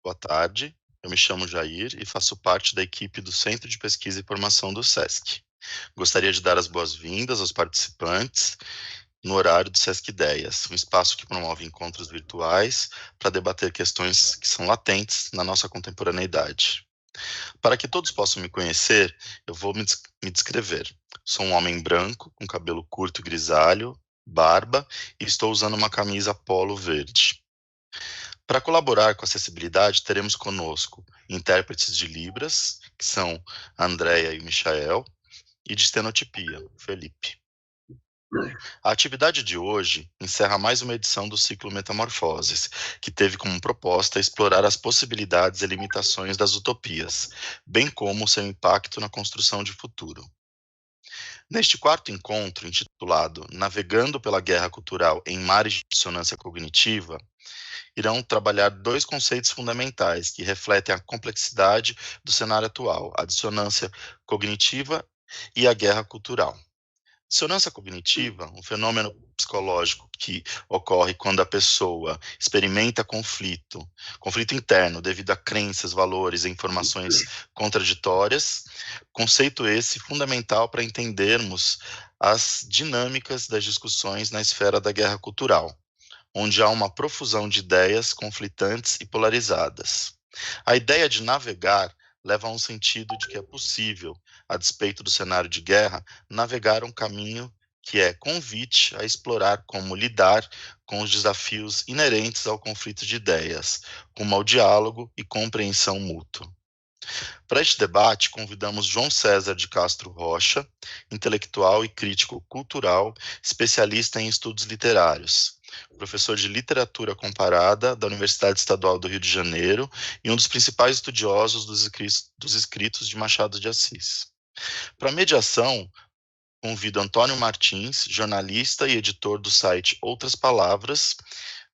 Boa tarde, eu me chamo Jair e faço parte da equipe do Centro de Pesquisa e Formação do SESC. Gostaria de dar as boas-vindas aos participantes no horário do SESC Ideias, um espaço que promove encontros virtuais para debater questões que são latentes na nossa contemporaneidade. Para que todos possam me conhecer, eu vou me descrever. Sou um homem branco, com cabelo curto e grisalho, barba, e estou usando uma camisa polo verde. Para colaborar com a acessibilidade, teremos conosco intérpretes de Libras, que são a Andrea e o Michael, e de estenotipia, o Felipe. A atividade de hoje encerra mais uma edição do ciclo Metamorfoses, que teve como proposta explorar as possibilidades e limitações das utopias, bem como o seu impacto na construção de futuro. Neste quarto encontro, intitulado Navegando pela Guerra Cultural em Mares de Dissonância Cognitiva, irão trabalhar dois conceitos fundamentais que refletem a complexidade do cenário atual, a dissonância cognitiva e a guerra cultural. Dissonância cognitiva, um fenômeno psicológico que ocorre quando a pessoa experimenta conflito interno devido a crenças, valores e informações contraditórias, conceito esse fundamental para entendermos as dinâmicas das discussões na esfera da guerra cultural, onde há uma profusão de ideias conflitantes e polarizadas. A ideia de navegar leva a um sentido de que é possível, a despeito do cenário de guerra, navegar um caminho que é convite a explorar como lidar com os desafios inerentes ao conflito de ideias, rumo ao diálogo e compreensão mútua. Para este debate, convidamos João César de Castro Rocha, intelectual e crítico cultural, especialista em estudos literários, professor de literatura comparada da Universidade Estadual do Rio de Janeiro e um dos principais estudiosos dos escritos de Machado de Assis. Para mediação, convido Antônio Martins, jornalista e editor do site Outras Palavras,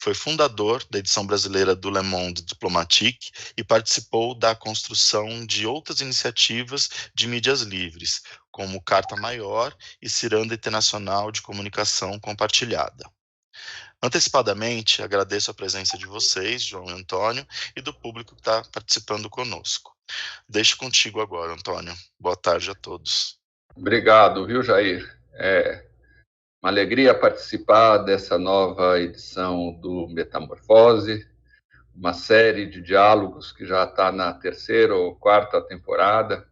foi fundador da edição brasileira do Le Monde Diplomatique e participou da construção de outras iniciativas de mídias livres, como Carta Maior e Ciranda Internacional de Comunicação Compartilhada. Antecipadamente, agradeço a presença de vocês, João e Antônio, e do público que está participando conosco. Deixo contigo agora, Antônio. Boa tarde a todos. Obrigado, viu, Jair? Uma alegria participar dessa nova edição do Metamorfose, uma série de diálogos que já está na terceira ou quarta temporada,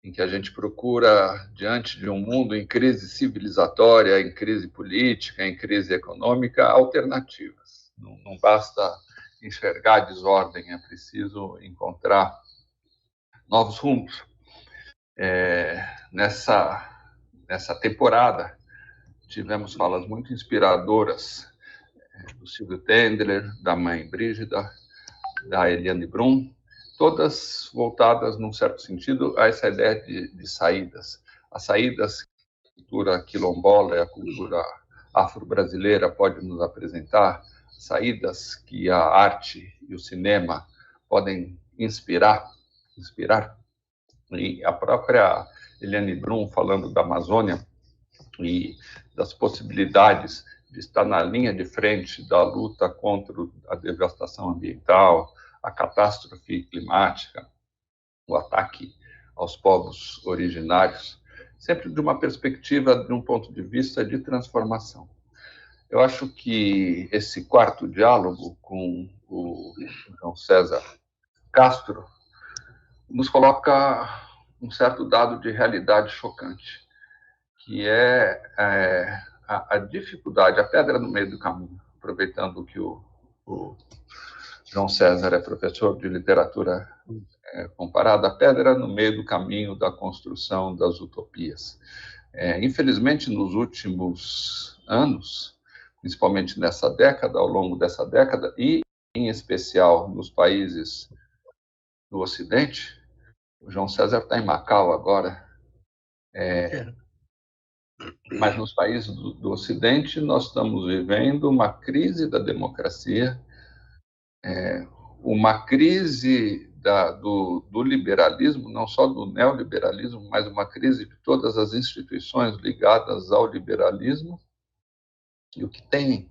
em que a gente procura, diante de um mundo em crise civilizatória, em crise política, em crise econômica, alternativas. Não basta enxergar a desordem, é preciso encontrar novos rumos. Nessa temporada, tivemos falas muito inspiradoras do Silvio Tendler, da mãe Brígida, da Eliane Brum, todas voltadas, num certo sentido, a essa ideia de saídas. As saídas que a cultura quilombola e a cultura afro-brasileira pode nos apresentar, saídas que a arte e o cinema podem inspirar. E a própria Eliane Brum, falando da Amazônia e das possibilidades de estar na linha de frente da luta contra a devastação ambiental, a catástrofe climática, o ataque aos povos originários, sempre de uma perspectiva, de um ponto de vista de transformação. Eu acho que esse quarto diálogo com o João César Castro nos coloca um certo dado de realidade chocante, que é a dificuldade, a pedra no meio do caminho, aproveitando que o João César é professor de literatura comparada, a pedra no meio do caminho da construção das utopias. Infelizmente, nos últimos anos, principalmente nessa década, ao longo dessa década, e em especial nos países do Ocidente, o João César está em Macau agora, mas nos países do Ocidente nós estamos vivendo uma crise da democracia, uma crise do liberalismo, não só do neoliberalismo, mas uma crise de todas as instituições ligadas ao liberalismo. E o que tem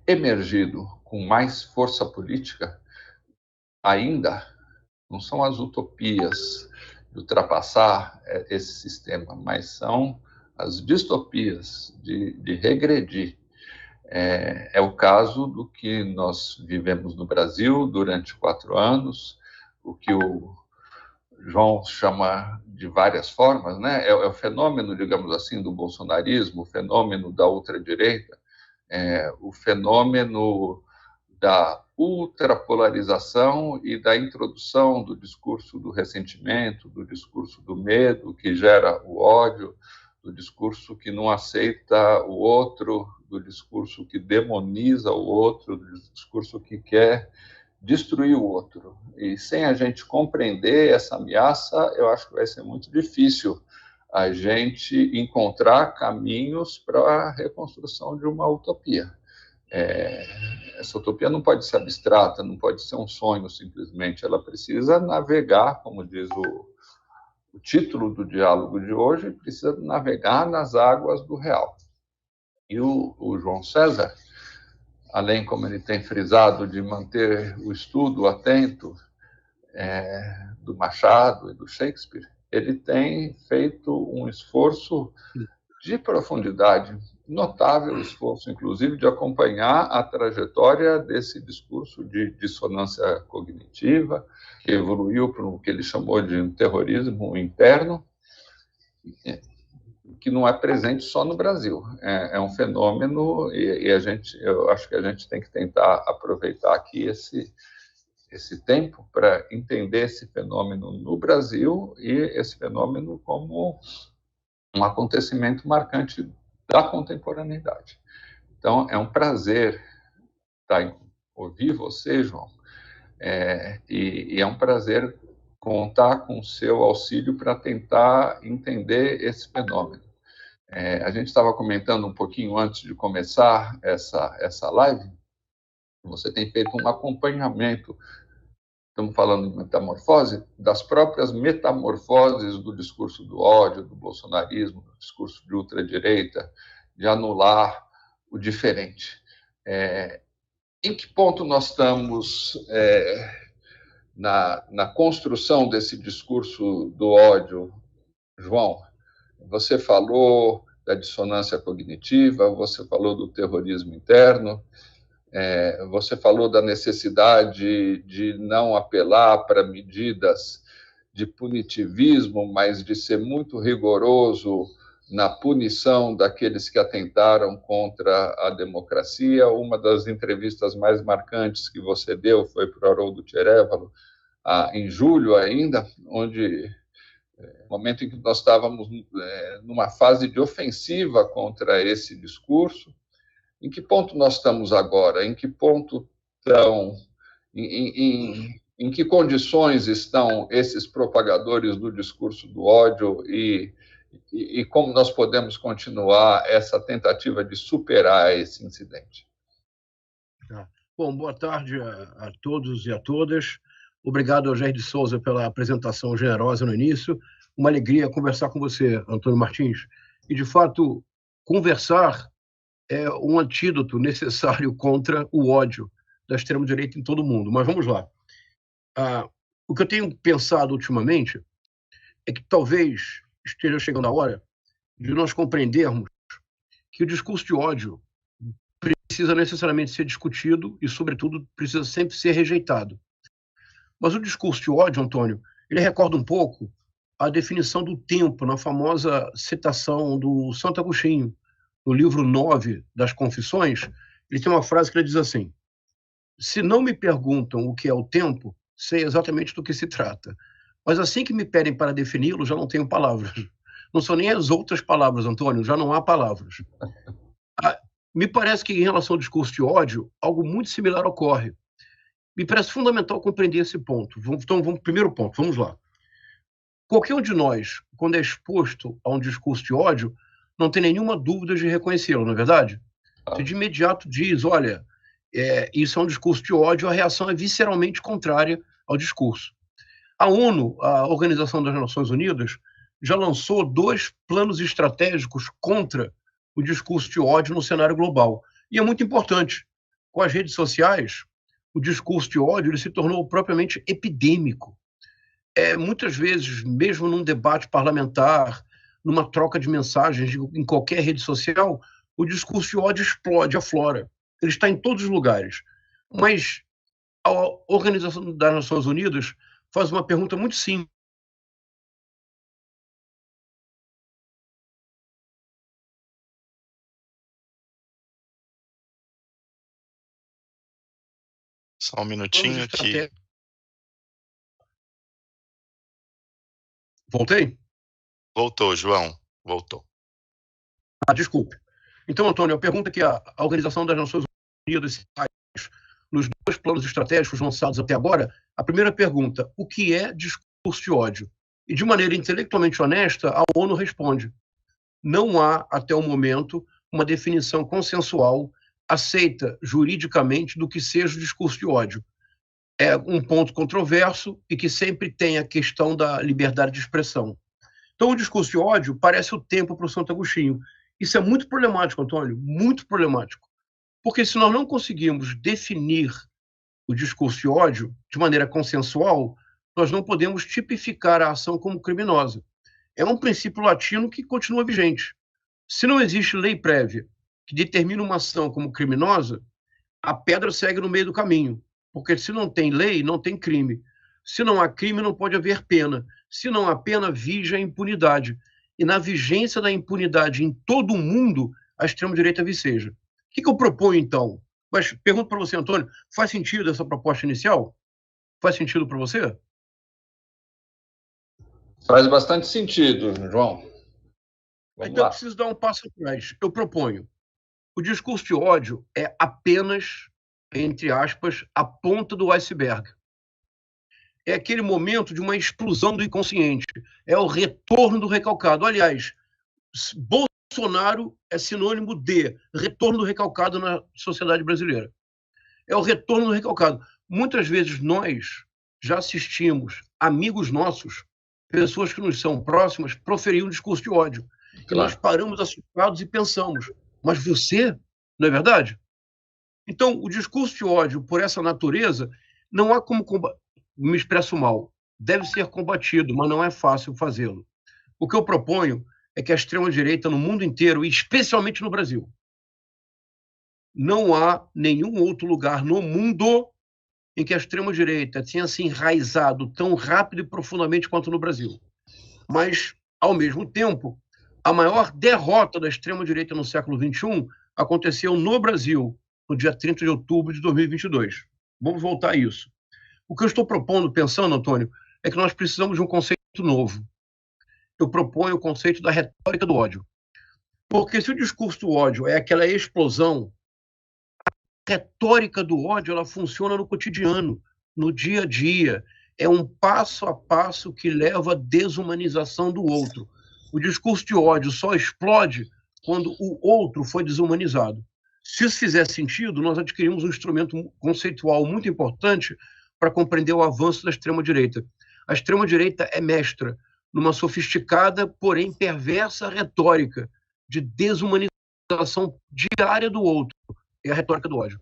emergido com mais força política ainda não são as utopias de ultrapassar esse sistema, mas são as distopias de regredir. É o caso do que nós vivemos no Brasil durante 4 anos, o que o João chama de várias formas, né? É o fenômeno, digamos assim, do bolsonarismo, o fenômeno da ultradireita, o fenômeno da ultrapolarização e da introdução do discurso do ressentimento, do discurso do medo, que gera o ódio, do discurso que não aceita o outro, do discurso que demoniza o outro, do discurso que quer destruir o outro. E sem a gente compreender essa ameaça, eu acho que vai ser muito difícil a gente encontrar caminhos para a reconstrução de uma utopia. Essa utopia não pode ser abstrata, não pode ser um sonho simplesmente, ela precisa navegar, como diz o título do diálogo de hoje, precisa navegar nas águas do real. E o João César, além, como ele tem frisado, de manter o estudo atento do Machado e do Shakespeare, ele tem feito um esforço de profundidade, notável esforço, inclusive, de acompanhar a trajetória desse discurso de dissonância cognitiva, que evoluiu para o que ele chamou de um terrorismo interno, que não é presente só no Brasil. É um fenômeno e eu acho que a gente tem que tentar aproveitar aqui esse tempo para entender esse fenômeno no Brasil e esse fenômeno como um acontecimento marcante da contemporaneidade. Então, é um prazer ouvir você, João, e é um prazer contar com o seu auxílio para tentar entender esse fenômeno. A gente estava comentando um pouquinho antes de começar essa live, você tem feito um acompanhamento, estamos falando de metamorfose, das próprias metamorfoses do discurso do ódio, do bolsonarismo, do discurso de ultradireita, de anular o diferente. Em que ponto nós estamos na construção desse discurso do ódio, João? Você falou da dissonância cognitiva, você falou do terrorismo interno, você falou da necessidade de não apelar para medidas de punitivismo, mas de ser muito rigoroso na punição daqueles que atentaram contra a democracia. Uma das entrevistas mais marcantes que você deu foi para o Haroldo Tcherévalo, em julho ainda, onde no momento em que nós estávamos numa fase de ofensiva contra esse discurso. Em que ponto nós estamos agora? Em que ponto estão, em que condições estão esses propagadores do discurso do ódio e como nós podemos continuar essa tentativa de superar esse incidente? Bom, boa tarde a todos e a todas. Obrigado ao Jair de Souza pela apresentação generosa no início. Uma alegria conversar com você, Antônio Martins. E, de fato, conversar é um antídoto necessário contra o ódio da extrema-direita em todo o mundo. Mas vamos lá. O que eu tenho pensado ultimamente é que talvez esteja chegando a hora de nós compreendermos que o discurso de ódio precisa necessariamente ser discutido e, sobretudo, precisa sempre ser rejeitado. Mas o discurso de ódio, Antônio, ele recorda um pouco a definição do tempo na famosa citação do Santo Agostinho, no livro 9 das Confissões. Ele tem uma frase que ele diz assim: se não me perguntam o que é o tempo, sei exatamente do que se trata. Mas assim que me pedem para defini-lo, já não tenho palavras. Não são nem as outras palavras, Antônio, já não há palavras. Me parece que, em relação ao discurso de ódio, algo muito similar ocorre. Me parece fundamental compreender esse ponto. Então, primeiro ponto, vamos lá. Qualquer um de nós, quando é exposto a um discurso de ódio, não tem nenhuma dúvida de reconhecê-lo, não é verdade? Você de imediato diz, olha, isso é um discurso de ódio, a reação é visceralmente contrária ao discurso. A ONU, a Organização das Nações Unidas, já lançou 2 planos estratégicos contra o discurso de ódio no cenário global. E é muito importante. Com as redes sociais, o discurso de ódio ele se tornou propriamente epidêmico. Muitas vezes, mesmo num debate parlamentar, numa troca de mensagens em qualquer rede social, o discurso de ódio explode, aflora. Ele está em todos os lugares. Mas a Organização das Nações Unidas faz uma pergunta muito simples. Só um minutinho aqui. Voltei? Voltou, João. Voltou. Desculpe. Então, Antônio, a pergunta que a Organização das Nações Unidas faz nos 2 planos estratégicos lançados até agora, a primeira pergunta, o que é discurso de ódio? E, de maneira intelectualmente honesta, a ONU responde: não há, até o momento, uma definição consensual aceita juridicamente do que seja o discurso de ódio. É um ponto controverso e que sempre tem a questão da liberdade de expressão. Então, o discurso de ódio parece o tempo para o Santo Agostinho. Isso é muito problemático, Antônio, muito problemático. Porque se nós não conseguirmos definir o discurso de ódio de maneira consensual, nós não podemos tipificar a ação como criminosa. É um princípio latino que continua vigente. Se não existe lei prévia que determina uma ação como criminosa, a pedra segue no meio do caminho. Porque se não tem lei, não tem crime. Se não há crime, não pode haver pena. Se não há pena, vige a impunidade. E na vigência da impunidade em todo o mundo, a extrema-direita viceja. O que eu proponho, então? Mas pergunto para você, Antônio, faz sentido essa proposta inicial? Faz sentido para você? Faz bastante sentido, João. Então eu preciso dar um passo atrás. Eu proponho: o discurso de ódio é apenas, entre aspas, a ponta do iceberg. É aquele momento de uma explosão do inconsciente. É o retorno do recalcado. Aliás, Bolsonaro é sinônimo de retorno do recalcado na sociedade brasileira. É o retorno do recalcado. Muitas vezes nós já assistimos amigos nossos, pessoas que nos são próximas, proferir um discurso de ódio. Claro. E nós paramos assustados e pensamos, mas você, não é verdade? Então, o discurso de ódio, por essa natureza, não há como me expresso mal. Deve ser combatido, mas não é fácil fazê-lo. O que eu proponho é que a extrema-direita no mundo inteiro, e especialmente no Brasil, não há nenhum outro lugar no mundo em que a extrema-direita tenha se enraizado tão rápido e profundamente quanto no Brasil. Mas, ao mesmo tempo, a maior derrota da extrema-direita no século XXI aconteceu no Brasil, no dia 30 de outubro de 2022. Vamos voltar a isso. O que eu estou propondo, pensando, Antônio, é que nós precisamos de um conceito novo. Eu proponho o conceito da retórica do ódio. Porque se o discurso do ódio é aquela explosão, a retórica do ódio ela funciona no cotidiano, no dia a dia. É um passo a passo que leva à desumanização do outro. O discurso de ódio só explode quando o outro foi desumanizado. Se isso fizer sentido, nós adquirimos um instrumento conceitual muito importante para compreender o avanço da extrema-direita. A extrema-direita é mestra numa sofisticada, porém perversa retórica de desumanização diária do outro. É a retórica do ódio.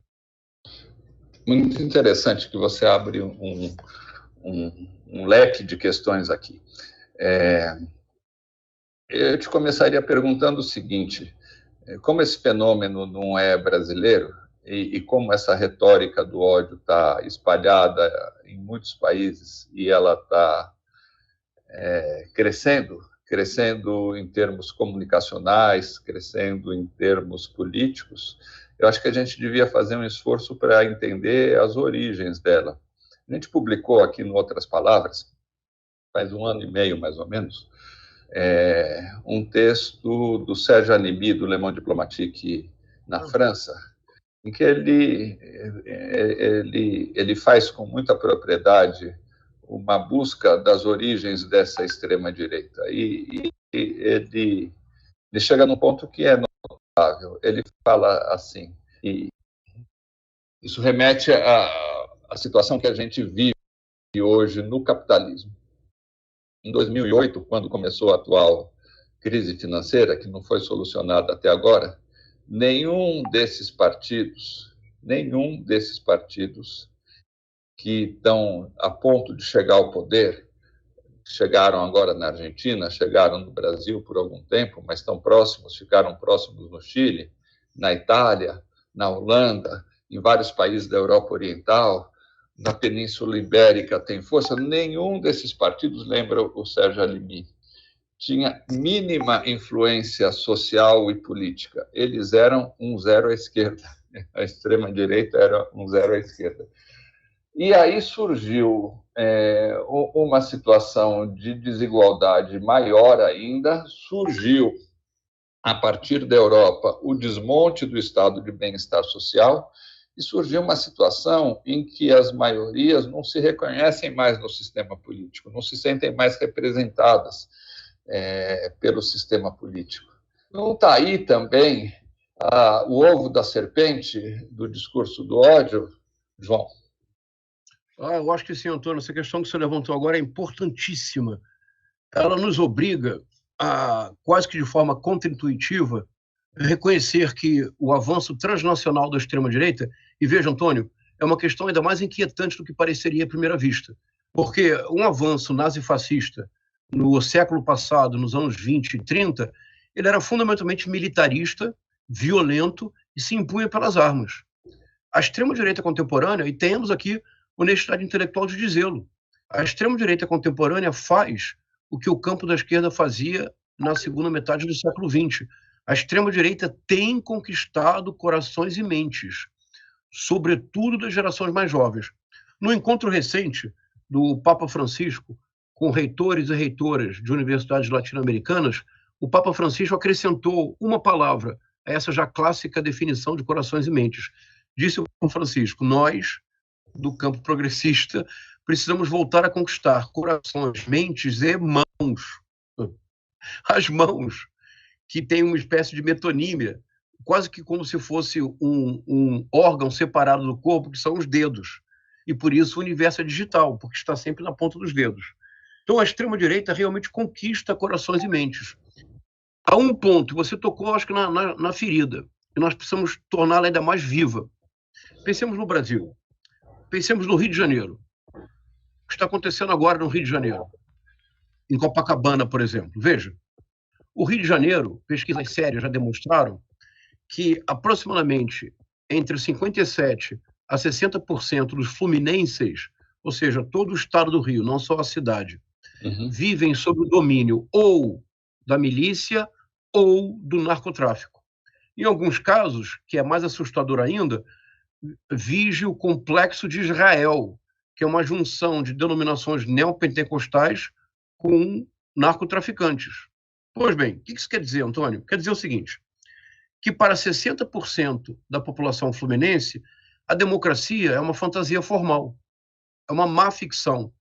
Muito interessante que você abre um leque de questões aqui. Eu te começaria perguntando o seguinte: como esse fenômeno não é brasileiro e como essa retórica do ódio está espalhada em muitos países e ela está crescendo em termos comunicacionais, crescendo em termos políticos, eu acho que a gente devia fazer um esforço para entender as origens dela. A gente publicou aqui, em Outras Palavras, faz 1 ano e meio, mais ou menos, um texto do Serge Alimi, do Le Monde Diplomatique, na França, em que ele faz com muita propriedade uma busca das origens dessa extrema-direita. E ele chega num ponto que é notável. Ele fala assim, e isso remete à situação que a gente vive hoje no capitalismo. Em 2008, quando começou a atual crise financeira, que não foi solucionada até agora, nenhum desses partidos que estão a ponto de chegar ao poder, chegaram agora na Argentina, chegaram no Brasil por algum tempo, mas estão próximos, ficaram próximos no Chile, na Itália, na Holanda, em vários países da Europa Oriental, na Península Ibérica tem força. Nenhum desses partidos, lembra o Sérgio Alimi, tinha mínima influência social e política. Eles eram um zero à esquerda. A extrema-direita era um zero à esquerda. E aí surgiu uma situação de desigualdade maior ainda, surgiu, a partir da Europa, o desmonte do estado de bem-estar social, e surgiu uma situação em que as maiorias não se reconhecem mais no sistema político, não se sentem mais representadas pelo sistema político. Não está aí também o ovo da serpente do discurso do ódio, João? Eu acho que sim, Antônio. Essa questão que você levantou agora é importantíssima. Ela nos obriga a, quase que de forma contraintuitiva, reconhecer que o avanço transnacional da extrema-direita, e veja, Antônio, é uma questão ainda mais inquietante do que pareceria à primeira vista, porque um avanço nazifascista no século passado, nos anos 20 e 30, ele era fundamentalmente militarista, violento e se impunha pelas armas. A extrema-direita contemporânea, e temos aqui honestidade intelectual de dizê-lo, a extrema-direita contemporânea faz o que o campo da esquerda fazia na segunda metade do século XX. A extrema-direita tem conquistado corações e mentes, sobretudo das gerações mais jovens. No encontro recente do Papa Francisco com reitores e reitoras de universidades latino-americanas, o Papa Francisco acrescentou uma palavra a essa já clássica definição de corações e mentes. Disse o Francisco: nós, do campo progressista, precisamos voltar a conquistar corações, mentes e mãos. As mãos, que tem uma espécie de metonímia, quase que como se fosse um órgão separado do corpo, que são os dedos. E por isso o universo é digital, porque está sempre na ponta dos dedos. Então a extrema-direita realmente conquista corações e mentes. A um ponto, você tocou, acho que na ferida, e nós precisamos torná-la ainda mais viva. Pensemos no Brasil. Pensemos no Rio de Janeiro. O que está acontecendo agora no Rio de Janeiro? Em Copacabana, por exemplo. Veja, o Rio de Janeiro, pesquisas sérias já demonstraram que aproximadamente entre 57% a 60% dos fluminenses, ou seja, todo o estado do Rio, não só a cidade, vivem sob o domínio ou da milícia ou do narcotráfico. Em alguns casos, que é mais assustador ainda, vige o complexo de Israel, que é uma junção de denominações neopentecostais com narcotraficantes. Pois bem, o que isso quer dizer, Antônio? Quer dizer o seguinte, que para 60% da população fluminense, a democracia é uma fantasia formal, é uma má ficção,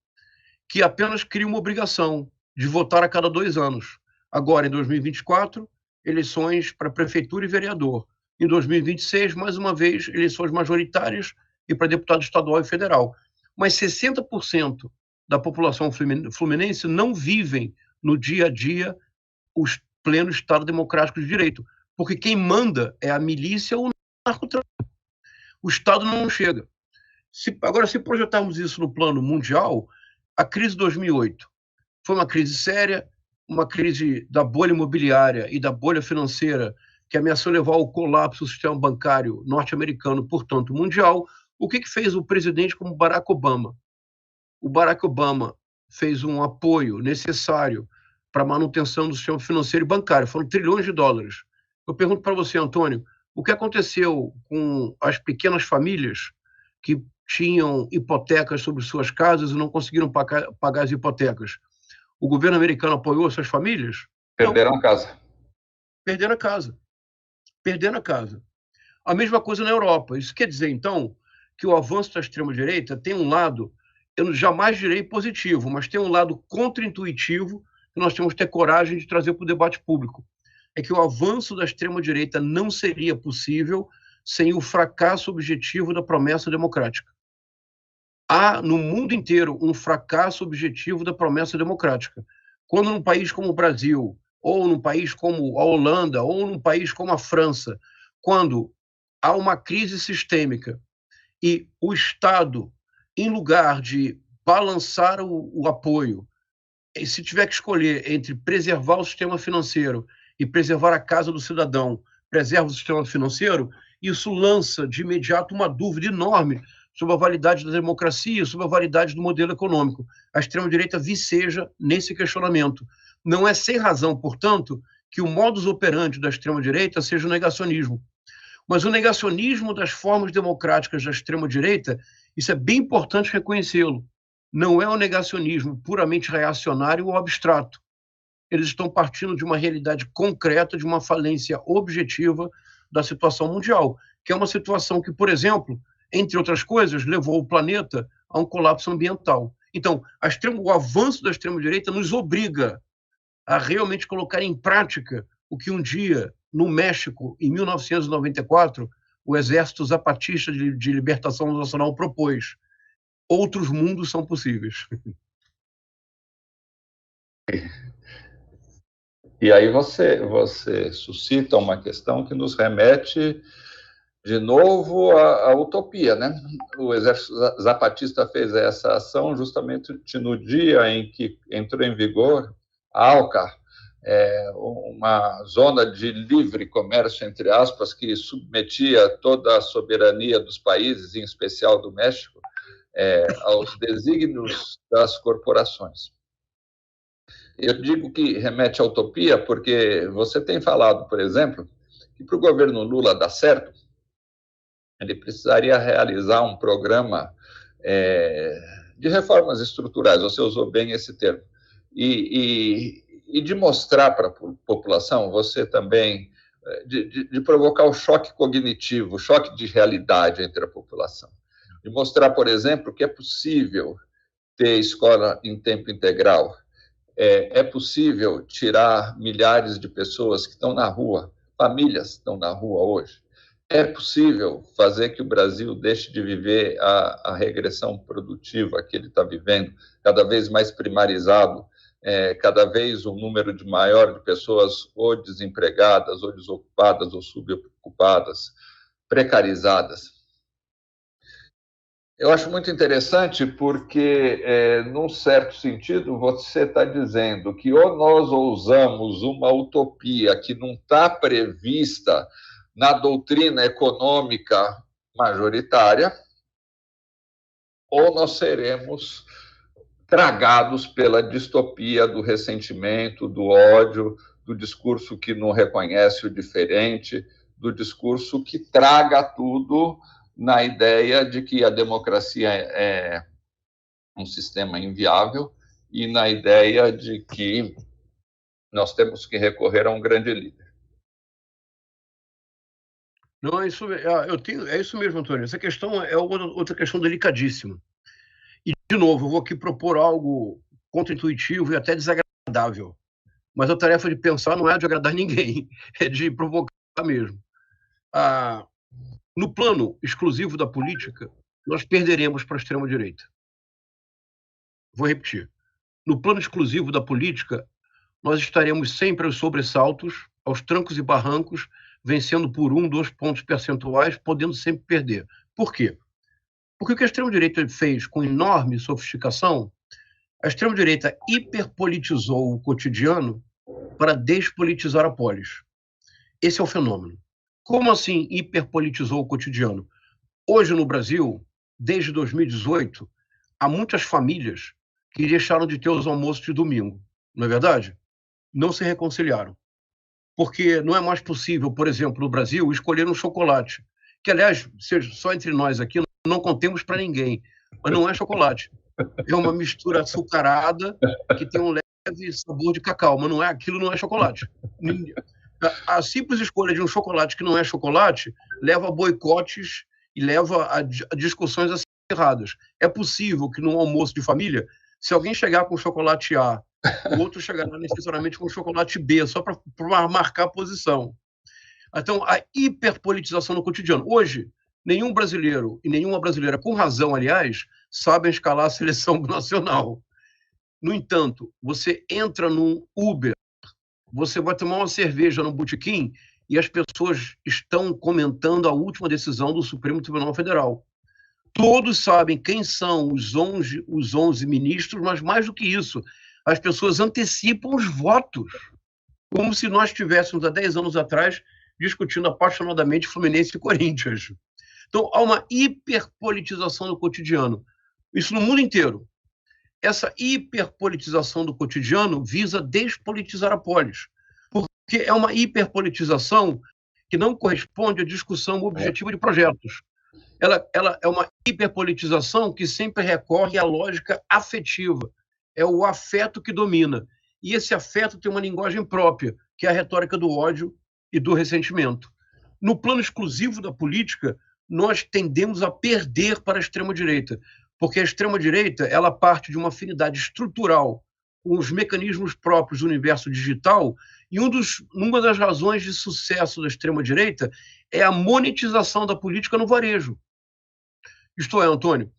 que apenas cria uma obrigação de votar a cada 2 anos. Agora, em 2024, eleições para prefeitura e vereador. Em 2026, mais uma vez, eleições majoritárias e para deputado estadual e federal. Mas 60% da população fluminense não vivem no dia a dia o pleno Estado Democrático de Direito, porque quem manda é a milícia ou o narcotráfico. O Estado não chega. Agora, se projetarmos isso no plano mundial, a crise de 2008 foi uma crise séria, uma crise da bolha imobiliária e da bolha financeira que ameaçou levar ao colapso do sistema bancário norte-americano, portanto, mundial. O que fez o presidente como Barack Obama? O Barack Obama fez um apoio necessário para a manutenção do sistema financeiro e bancário. Foram trilhões de dólares. Eu pergunto para você, Antônio, o que aconteceu com as pequenas famílias que tinham hipotecas sobre suas casas e não conseguiram pagar as hipotecas? O governo americano apoiou essas famílias? Perderam a casa. Perderam a casa. Perderam a casa. A mesma coisa na Europa. Isso quer dizer, então, que o avanço da extrema-direita tem um lado, eu jamais direi positivo, mas tem um lado contraintuitivo que nós temos que ter coragem de trazer para o debate público. É que o avanço da extrema-direita não seria possível sem o fracasso objetivo da promessa democrática. Há, no mundo inteiro, um fracasso objetivo da promessa democrática. Quando num país como o Brasil, ou num país como a Holanda, ou num país como a França, quando há uma crise sistêmica e o Estado em lugar de balançar o apoio, e se tiver que escolher entre preservar o sistema financeiro e preservar a casa do cidadão, preserva o sistema financeiro, isso lança de imediato uma dúvida enorme sobre a validade da democracia, sobre a validade do modelo econômico. A extrema-direita viceja nesse questionamento. Não é sem razão, portanto, que o modus operandi da extrema-direita seja o negacionismo. Mas o negacionismo das formas democráticas da extrema-direita, isso é bem importante reconhecê-lo. Não é um negacionismo puramente reacionário ou abstrato. Eles estão partindo de uma realidade concreta, de uma falência objetiva da situação mundial, que é uma situação que, por exemplo, entre outras coisas, levou o planeta a um colapso ambiental. Então, o avanço da extrema-direita nos obriga a realmente colocar em prática o que um dia, no México, em 1994, o Exército Zapatista de Libertação Nacional propôs. Outros mundos são possíveis. E aí você suscita uma questão que nos remete de novo à utopia, né? O Exército Zapatista fez essa ação justamente no dia em que entrou em vigor a ALCA, uma zona de livre comércio, entre aspas, que submetia toda a soberania dos países, em especial do México, aos desígnios das corporações. Eu digo que remete à utopia porque você tem falado, por exemplo, que para o governo Lula dar certo, ele precisaria realizar um programa de reformas estruturais, você usou bem esse termo, e de mostrar para a população, você também, de provocar o choque cognitivo, o choque de realidade entre a população. De mostrar, por exemplo, que é possível ter escola em tempo integral, é possível tirar milhares de pessoas que estão na rua, famílias estão na rua hoje. É possível fazer que o Brasil deixe de viver a regressão produtiva que ele está vivendo, cada vez mais primarizado, cada vez um número maior de pessoas ou desempregadas, ou desocupadas, ou subocupadas, precarizadas. Eu acho muito interessante porque, num certo sentido, você está dizendo que ou nós ousamos uma utopia que não está prevista na doutrina econômica majoritária, ou nós seremos tragados pela distopia do ressentimento, do ódio, do discurso que não reconhece o diferente, do discurso que traga tudo na ideia de que a democracia é um sistema inviável e na ideia de que nós temos que recorrer a um grande líder. Não, é isso mesmo, Antônio. Essa questão é outra questão delicadíssima. E, de novo, eu vou aqui propor algo contra-intuitivo e até desagradável. Mas a tarefa de pensar não é de agradar ninguém, é de provocar mesmo. No plano exclusivo da política, nós perderemos para a extrema-direita. Vou repetir. No plano exclusivo da política, nós estaremos sempre aos sobressaltos, aos trancos e barrancos, vencendo por 1, 2 pontos percentuais, podendo sempre perder. Por quê? Porque o que a extrema-direita fez com enorme sofisticação, a extrema-direita hiperpolitizou o cotidiano para despolitizar a polis. Esse é o fenômeno. Como assim hiperpolitizou o cotidiano? Hoje no Brasil, desde 2018, há muitas famílias que deixaram de ter os almoços de domingo, não é verdade? Não se reconciliaram. Porque não é mais possível, por exemplo, no Brasil, escolher um chocolate, que, aliás, seja só entre nós aqui, não contemos para ninguém, mas não é chocolate. É uma mistura açucarada que tem um leve sabor de cacau, mas aquilo não é chocolate. A simples escolha de um chocolate que não é chocolate leva a boicotes e leva a discussões acirradas. É possível que num almoço de família, se alguém chegar com chocolate A, o outro chegará necessariamente com chocolate B, só para marcar a posição. Então, a hiperpolitização no cotidiano. Hoje, nenhum brasileiro e nenhuma brasileira, com razão, aliás, sabem escalar a seleção nacional. No entanto, você entra num Uber, você vai tomar uma cerveja no botequim e as pessoas estão comentando a última decisão do Supremo Tribunal Federal. Todos sabem quem são os 11 ministros, mas mais do que isso, as pessoas antecipam os votos, como se nós estivéssemos, há 10 anos atrás, discutindo apaixonadamente Fluminense e Corinthians. Então, há uma hiperpolitização do cotidiano. Isso no mundo inteiro. Essa hiperpolitização do cotidiano visa despolitizar a polis, porque é uma hiperpolitização que não corresponde à discussão objetiva de projetos. Ela é uma hiperpolitização que sempre recorre à lógica afetiva. É o afeto que domina. E esse afeto tem uma linguagem própria, que é a retórica do ódio e do ressentimento. No plano exclusivo da política, nós tendemos a perder para a extrema-direita, porque a extrema-direita ela parte de uma afinidade estrutural com os mecanismos próprios do universo digital, e uma das razões de sucesso da extrema-direita é a monetização da política no varejo. Isto é, Antônio,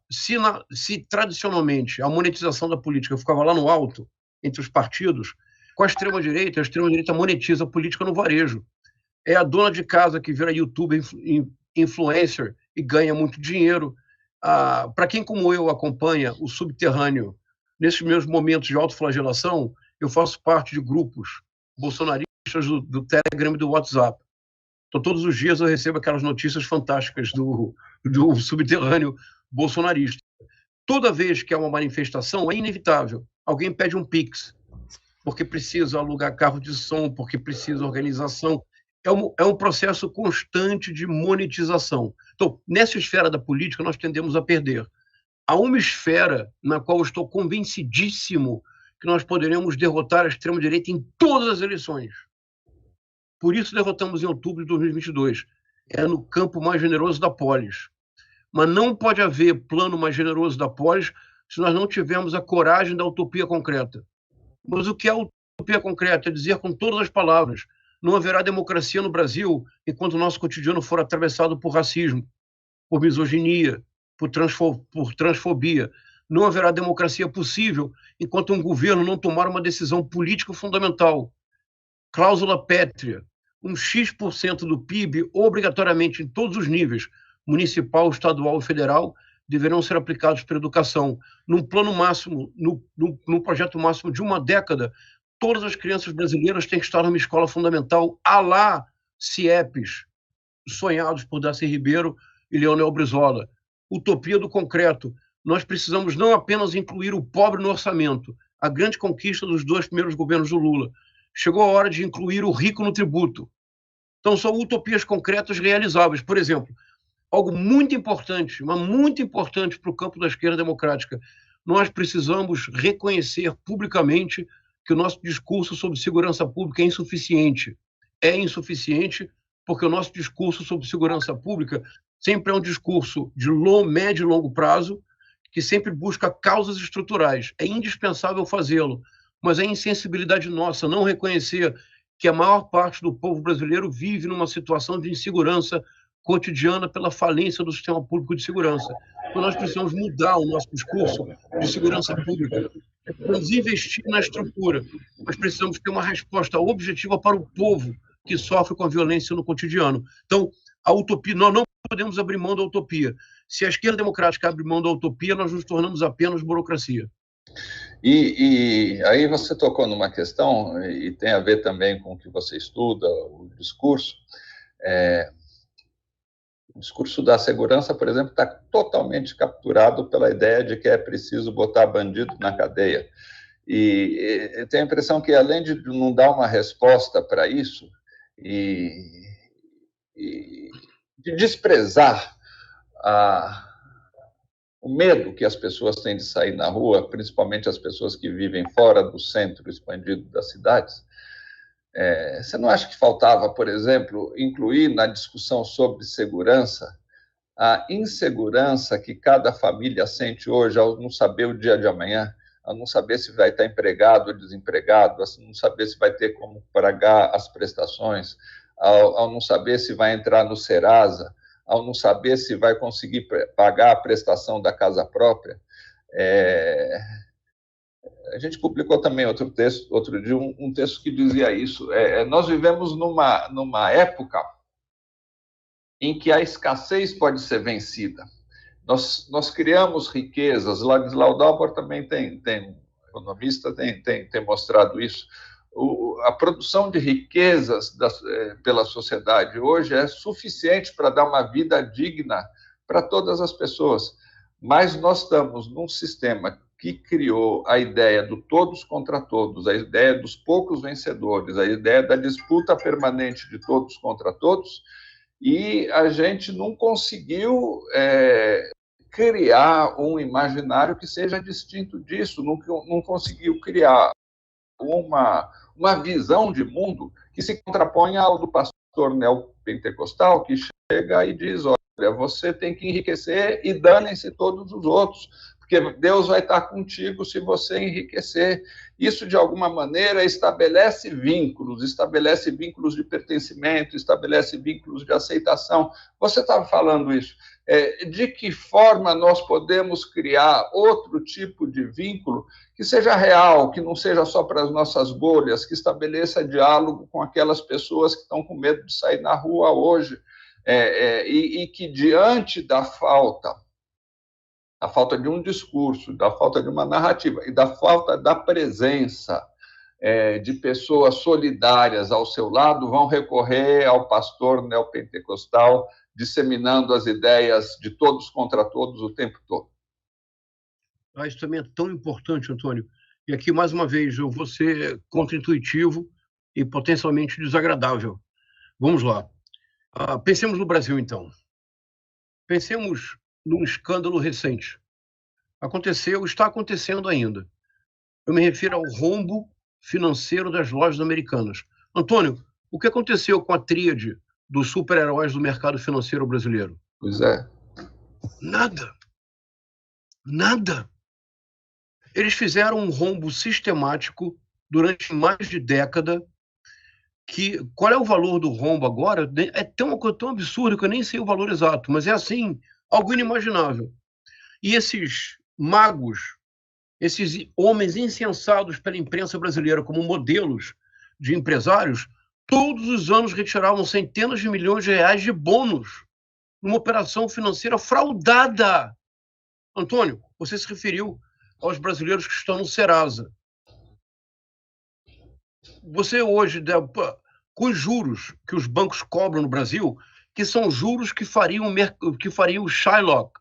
se tradicionalmente a monetização da política ficava lá no alto, entre os partidos, com a extrema-direita monetiza a política no varejo. É a dona de casa que vira youtuber, influencer e ganha muito dinheiro. Para quem, como eu, acompanha o subterrâneo, nesses meus momentos de autoflagelação, eu faço parte de grupos bolsonaristas do Telegram e do WhatsApp. Então, todos os dias eu recebo aquelas notícias fantásticas do subterrâneo bolsonarista. Toda vez que há uma manifestação, é inevitável. Alguém pede um Pix, porque precisa alugar carro de som, porque precisa organização. É um processo constante de monetização. Então, nessa esfera da política, nós tendemos a perder. Há uma esfera na qual eu estou convencidíssimo que nós poderemos derrotar a extrema-direita em todas as eleições. Por isso derrotamos em outubro de 2022. É no campo mais generoso da polis. Mas não pode haver plano mais generoso da polis se nós não tivermos a coragem da utopia concreta. Mas o que é utopia concreta? É dizer com todas as palavras: não haverá democracia no Brasil enquanto o nosso cotidiano for atravessado por racismo, por misoginia, por transfobia. Não haverá democracia possível enquanto um governo não tomar uma decisão política fundamental. Cláusula pétrea. Um X% do PIB, obrigatoriamente em todos os níveis, municipal, estadual e federal, deverão ser aplicados para a educação. Num plano máximo, num projeto máximo de uma década, todas as crianças brasileiras têm que estar numa escola fundamental, à la CIEPs, sonhados por Darcy Ribeiro e Leonel Brizola. Utopia do concreto. Nós precisamos não apenas incluir o pobre no orçamento, a grande conquista dos 2 primeiros governos do Lula. Chegou a hora de incluir o rico no tributo. Então, são utopias concretas realizáveis. Por exemplo, algo muito importante, mas muito importante para o campo da esquerda democrática. Nós precisamos reconhecer publicamente que o nosso discurso sobre segurança pública é insuficiente. É insuficiente porque o nosso discurso sobre segurança pública sempre é um discurso de médio e longo prazo, que sempre busca causas estruturais. É indispensável fazê-lo, mas é insensibilidade nossa não reconhecer que a maior parte do povo brasileiro vive numa situação de insegurança cotidiana pela falência do sistema público de segurança. Então, nós precisamos mudar o nosso discurso de segurança pública. Precisamos investir na estrutura, mas precisamos ter uma resposta objetiva para o povo que sofre com a violência no cotidiano. Então, a utopia, nós não podemos abrir mão da utopia. Se a esquerda democrática abre mão da utopia, nós nos tornamos apenas burocracia. E aí você tocou numa questão, e tem a ver também com o que você estuda, o discurso. O discurso da segurança, por exemplo, está totalmente capturado pela ideia de que é preciso botar bandido na cadeia. E eu tenho a impressão que, além de não dar uma resposta para isso, e de desprezar o medo que as pessoas têm de sair na rua, principalmente as pessoas que vivem fora do centro expandido das cidades, você não acha que faltava, por exemplo, incluir na discussão sobre segurança a insegurança que cada família sente hoje ao não saber o dia de amanhã, ao não saber se vai estar empregado ou desempregado, ao não saber se vai ter como pagar as prestações, ao não saber se vai entrar no Serasa, ao não saber se vai conseguir pagar a prestação da casa própria? A gente publicou também outro dia, um texto que dizia isso. Nós vivemos numa época em que a escassez pode ser vencida. Nós criamos riquezas, Ladislau Dalmor também economista, tem mostrado isso. A produção de riquezas pela sociedade hoje é suficiente para dar uma vida digna para todas as pessoas, mas nós estamos num sistema que criou a ideia do todos contra todos, a ideia dos poucos vencedores, a ideia da disputa permanente de todos contra todos, e a gente não conseguiu criar um imaginário que seja distinto disso, não conseguiu criar uma visão de mundo que se contraponha ao do pastor neopentecostal, que chega e diz, olha, você tem que enriquecer e danem-se todos os outros, porque Deus vai estar contigo se você enriquecer. Isso, de alguma maneira, estabelece vínculos de pertencimento, estabelece vínculos de aceitação. Você estava falando isso. De que forma nós podemos criar outro tipo de vínculo que seja real, que não seja só para as nossas bolhas, que estabeleça diálogo com aquelas pessoas que estão com medo de sair na rua hoje, e que, diante da falta de um discurso, da falta de uma narrativa e da falta da presença de pessoas solidárias ao seu lado, vão recorrer ao pastor neopentecostal, disseminando as ideias de todos contra todos o tempo todo. Isso também é tão importante, Antônio. E aqui, mais uma vez, eu vou ser contra-intuitivo e potencialmente desagradável. Vamos lá. Pensemos no Brasil, então. Pensemos num escândalo recente. Está acontecendo ainda. Eu me refiro ao rombo financeiro das lojas americanas. Antônio, o que aconteceu com a tríade dos super-heróis do mercado financeiro brasileiro? Pois é. Nada. Eles fizeram um rombo sistemático durante mais de década. Qual é o valor do rombo agora? É uma coisa tão absurda que eu nem sei o valor exato, mas é assim, algo inimaginável. E esses magos, esses homens incensados pela imprensa brasileira como modelos de empresários, todos os anos retiravam centenas de milhões de reais de bônus numa operação financeira fraudada. Antônio, você se referiu aos brasileiros que estão no Serasa. Você hoje, com os juros que os bancos cobram no Brasil, que são juros que fariam o Shylock,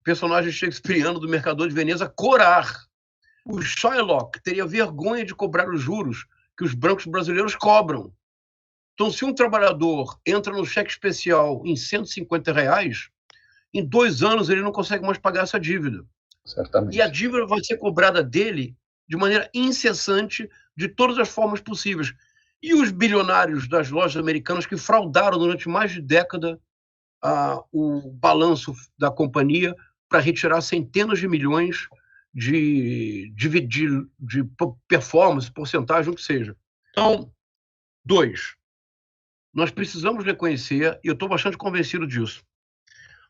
personagem shakespeariano do Mercador de Veneza, corar. O Shylock teria vergonha de cobrar os juros que os bancos brasileiros cobram. Então, se um trabalhador entra no cheque especial em R$150, em 2 anos ele não consegue mais pagar essa dívida. Certamente. E a dívida vai ser cobrada dele de maneira incessante, de todas as formas possíveis. E os bilionários das lojas americanas que fraudaram durante mais de década o balanço da companhia para retirar centenas de milhões de performance, porcentagem, o que seja. Então, 2, nós precisamos reconhecer, e eu estou bastante convencido disso,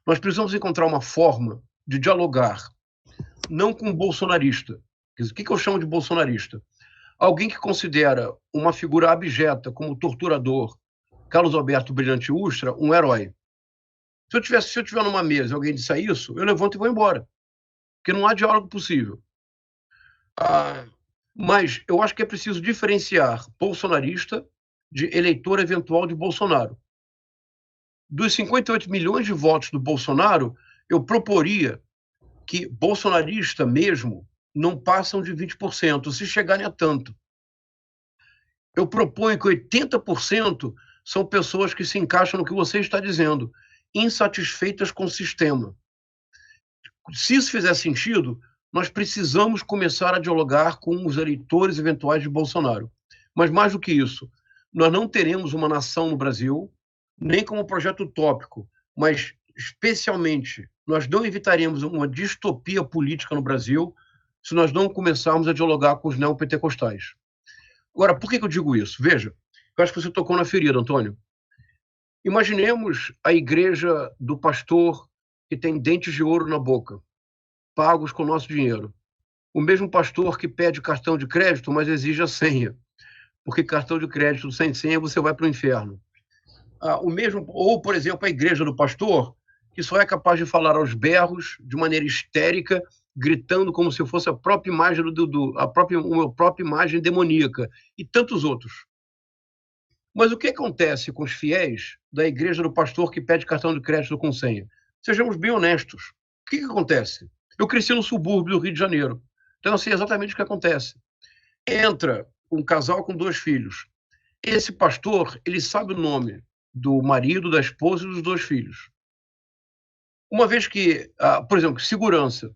nós precisamos encontrar uma forma de dialogar, não com o bolsonarista. O que eu chamo de bolsonarista? Alguém que considera uma figura abjeta como o torturador Carlos Alberto Brilhante Ustra um herói. Se eu tiver numa mesa e alguém disser isso, eu levanto e vou embora. Porque não há diálogo possível. Mas eu acho que é preciso diferenciar bolsonarista de eleitor eventual de Bolsonaro. Dos 58 milhões de votos do Bolsonaro, eu proporia que bolsonarista mesmo não passam de 20%, se chegarem a tanto. Eu proponho que 80% são pessoas que se encaixam no que você está dizendo, insatisfeitas com o sistema. Se isso fizer sentido, nós precisamos começar a dialogar com os eleitores eventuais de Bolsonaro. Mas mais do que isso, nós não teremos uma nação no Brasil, nem como projeto utópico, mas especialmente nós não evitaremos uma distopia política no Brasil se nós não começarmos a dialogar com os neopentecostais. Agora, por que eu digo isso? Veja, eu acho que você tocou na ferida, Antônio. Imaginemos a igreja do pastor que tem dentes de ouro na boca, pagos com o nosso dinheiro. O mesmo pastor que pede cartão de crédito, mas exige a senha, porque cartão de crédito sem senha você vai para o inferno. Ou, por exemplo, a igreja do pastor que só é capaz de falar aos berros, de maneira histérica, gritando como se fosse a própria imagem uma própria imagem demoníaca, e tantos outros. Mas o que acontece com os fiéis da igreja do pastor que pede cartão de crédito com senha? Sejamos bem honestos. O que acontece? Eu cresci no subúrbio do Rio de Janeiro, então eu sei exatamente o que acontece. Entra um casal com 2 filhos. Esse pastor, ele sabe o nome do marido, da esposa e dos 2 filhos. Uma vez que, por exemplo, segurança.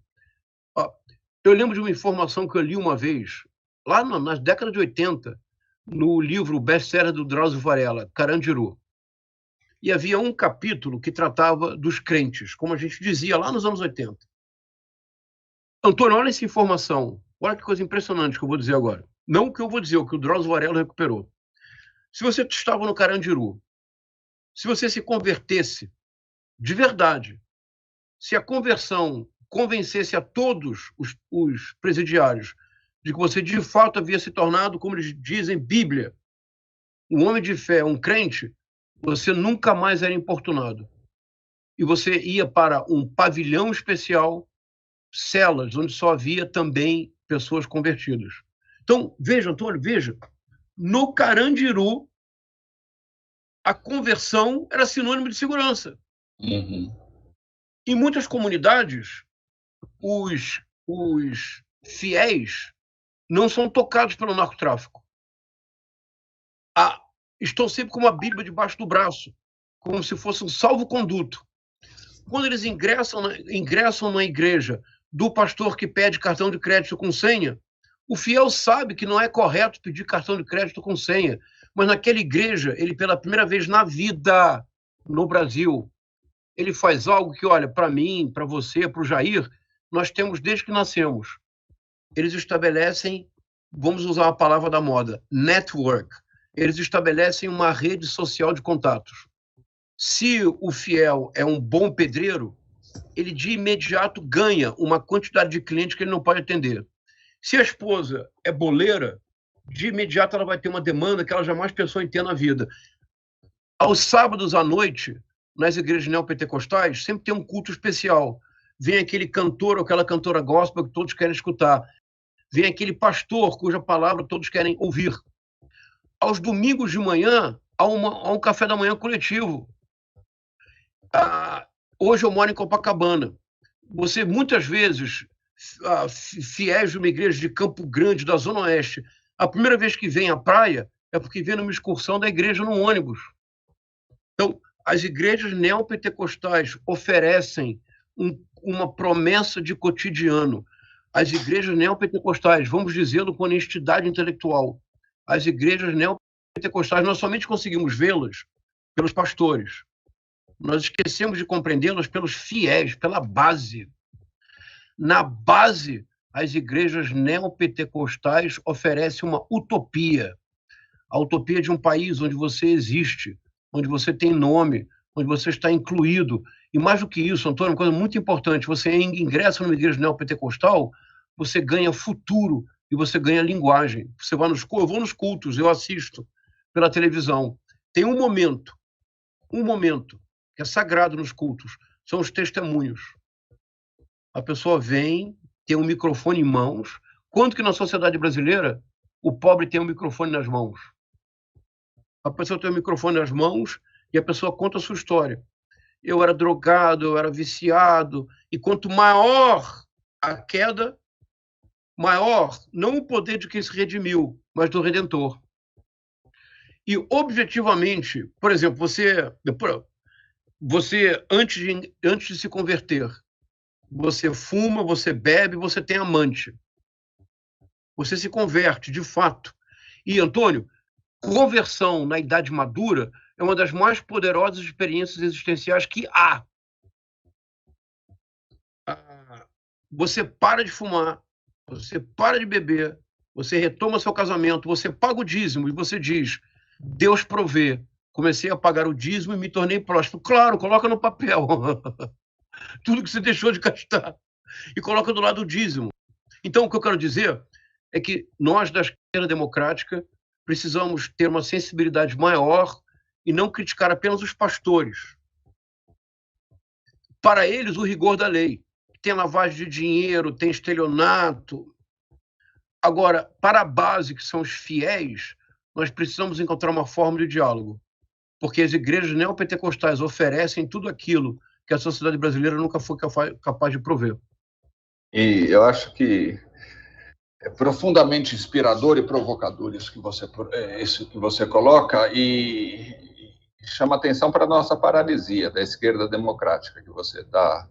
Eu lembro de uma informação que eu li uma vez, lá nas décadas de 80, no livro best-seller do Drauzio Varela, Carandiru. E havia um capítulo que tratava dos crentes, como a gente dizia lá nos anos 80. Antônio, olha essa informação. Olha que coisa impressionante que eu vou dizer agora. Não o que eu vou dizer, o que o Drauzio Varela recuperou. Se você estava no Carandiru, se você se convertesse de verdade, se a conversão convencesse a todos os presidiários de que você de fato havia se tornado, como eles dizem, Bíblia, um homem de fé, um crente, você nunca mais era importunado. E você ia para um pavilhão especial, celas, onde só havia também pessoas convertidas. Então, veja, Antônio, veja, no Carandiru, a conversão era sinônimo de segurança. Uhum. Em muitas comunidades, os fiéis não são tocados pelo narcotráfico. Estão sempre com uma Bíblia debaixo do braço, como se fosse um salvo-conduto. Quando eles ingressam na igreja do pastor que pede cartão de crédito com senha, o fiel sabe que não é correto pedir cartão de crédito com senha, mas naquela igreja, ele pela primeira vez na vida, no Brasil, ele faz algo que, olha, para mim, para você, para o Jair, nós temos desde que nascemos. Eles estabelecem, vamos usar a palavra da moda, network. Eles estabelecem uma rede social de contatos. Se o fiel é um bom pedreiro, ele de imediato ganha uma quantidade de clientes que ele não pode atender. Se a esposa é boleira, de imediato ela vai ter uma demanda que ela jamais pensou em ter na vida. Aos sábados à noite, nas igrejas neopentecostais, sempre tem um culto especial. Vem aquele cantor ou aquela cantora gospel que todos querem escutar. Vem aquele pastor cuja palavra todos querem ouvir. Aos domingos de manhã, há um café da manhã coletivo. Hoje eu moro em Copacabana. Você, muitas vezes, fiéis de uma igreja de Campo Grande, da Zona Oeste, a primeira vez que vem à praia é porque vem numa excursão da igreja no ônibus. Então, as igrejas neopentecostais oferecem uma promessa de cotidiano. As igrejas neopentecostais, vamos dizê-lo com honestidade intelectual, as igrejas neopentecostais, nós somente conseguimos vê-las pelos pastores. Nós esquecemos de compreendê-las pelos fiéis, pela base. Na base, as igrejas neopentecostais oferecem uma utopia. A utopia de um país onde você existe, onde você tem nome, onde você está incluído. E mais do que isso, Antônio, uma coisa muito importante, você ingressa numa igreja neopentecostal, você ganha futuro e você ganha linguagem. Você vai eu vou nos cultos, eu assisto pela televisão. Tem um momento que é sagrado nos cultos, são os testemunhos. A pessoa vem, tem um microfone em mãos. Quanto que na sociedade brasileira o pobre tem um microfone nas mãos? A pessoa tem um microfone nas mãos e a pessoa conta a sua história. Eu era drogado, eu era viciado, e quanto maior a queda, maior, não o poder de quem se redimiu, mas do Redentor. E, objetivamente, por exemplo, você antes de se converter, você fuma, você bebe, você tem amante. Você se converte, de fato. E, Antônio, conversão na idade madura é uma das mais poderosas experiências existenciais que há. Você para de fumar, você para de beber, você retoma seu casamento, você paga o dízimo e você diz, Deus provê. Comecei a pagar o dízimo e me tornei próspero. Claro, coloca no papel. Tudo que você deixou de gastar. E coloca do lado o dízimo. Então, o que eu quero dizer é que nós, da esquerda democrática, precisamos ter uma sensibilidade maior e não criticar apenas os pastores. para eles, o rigor da lei. Tem lavagem de dinheiro, tem estelionato. Agora, para a base, que são os fiéis, nós precisamos encontrar uma forma de diálogo, porque as igrejas neopentecostais oferecem tudo aquilo que a sociedade brasileira nunca foi capaz de prover. E eu acho que é profundamente inspirador e provocador isso que você coloca, e chama atenção para a nossa paralisia da esquerda democrática que você está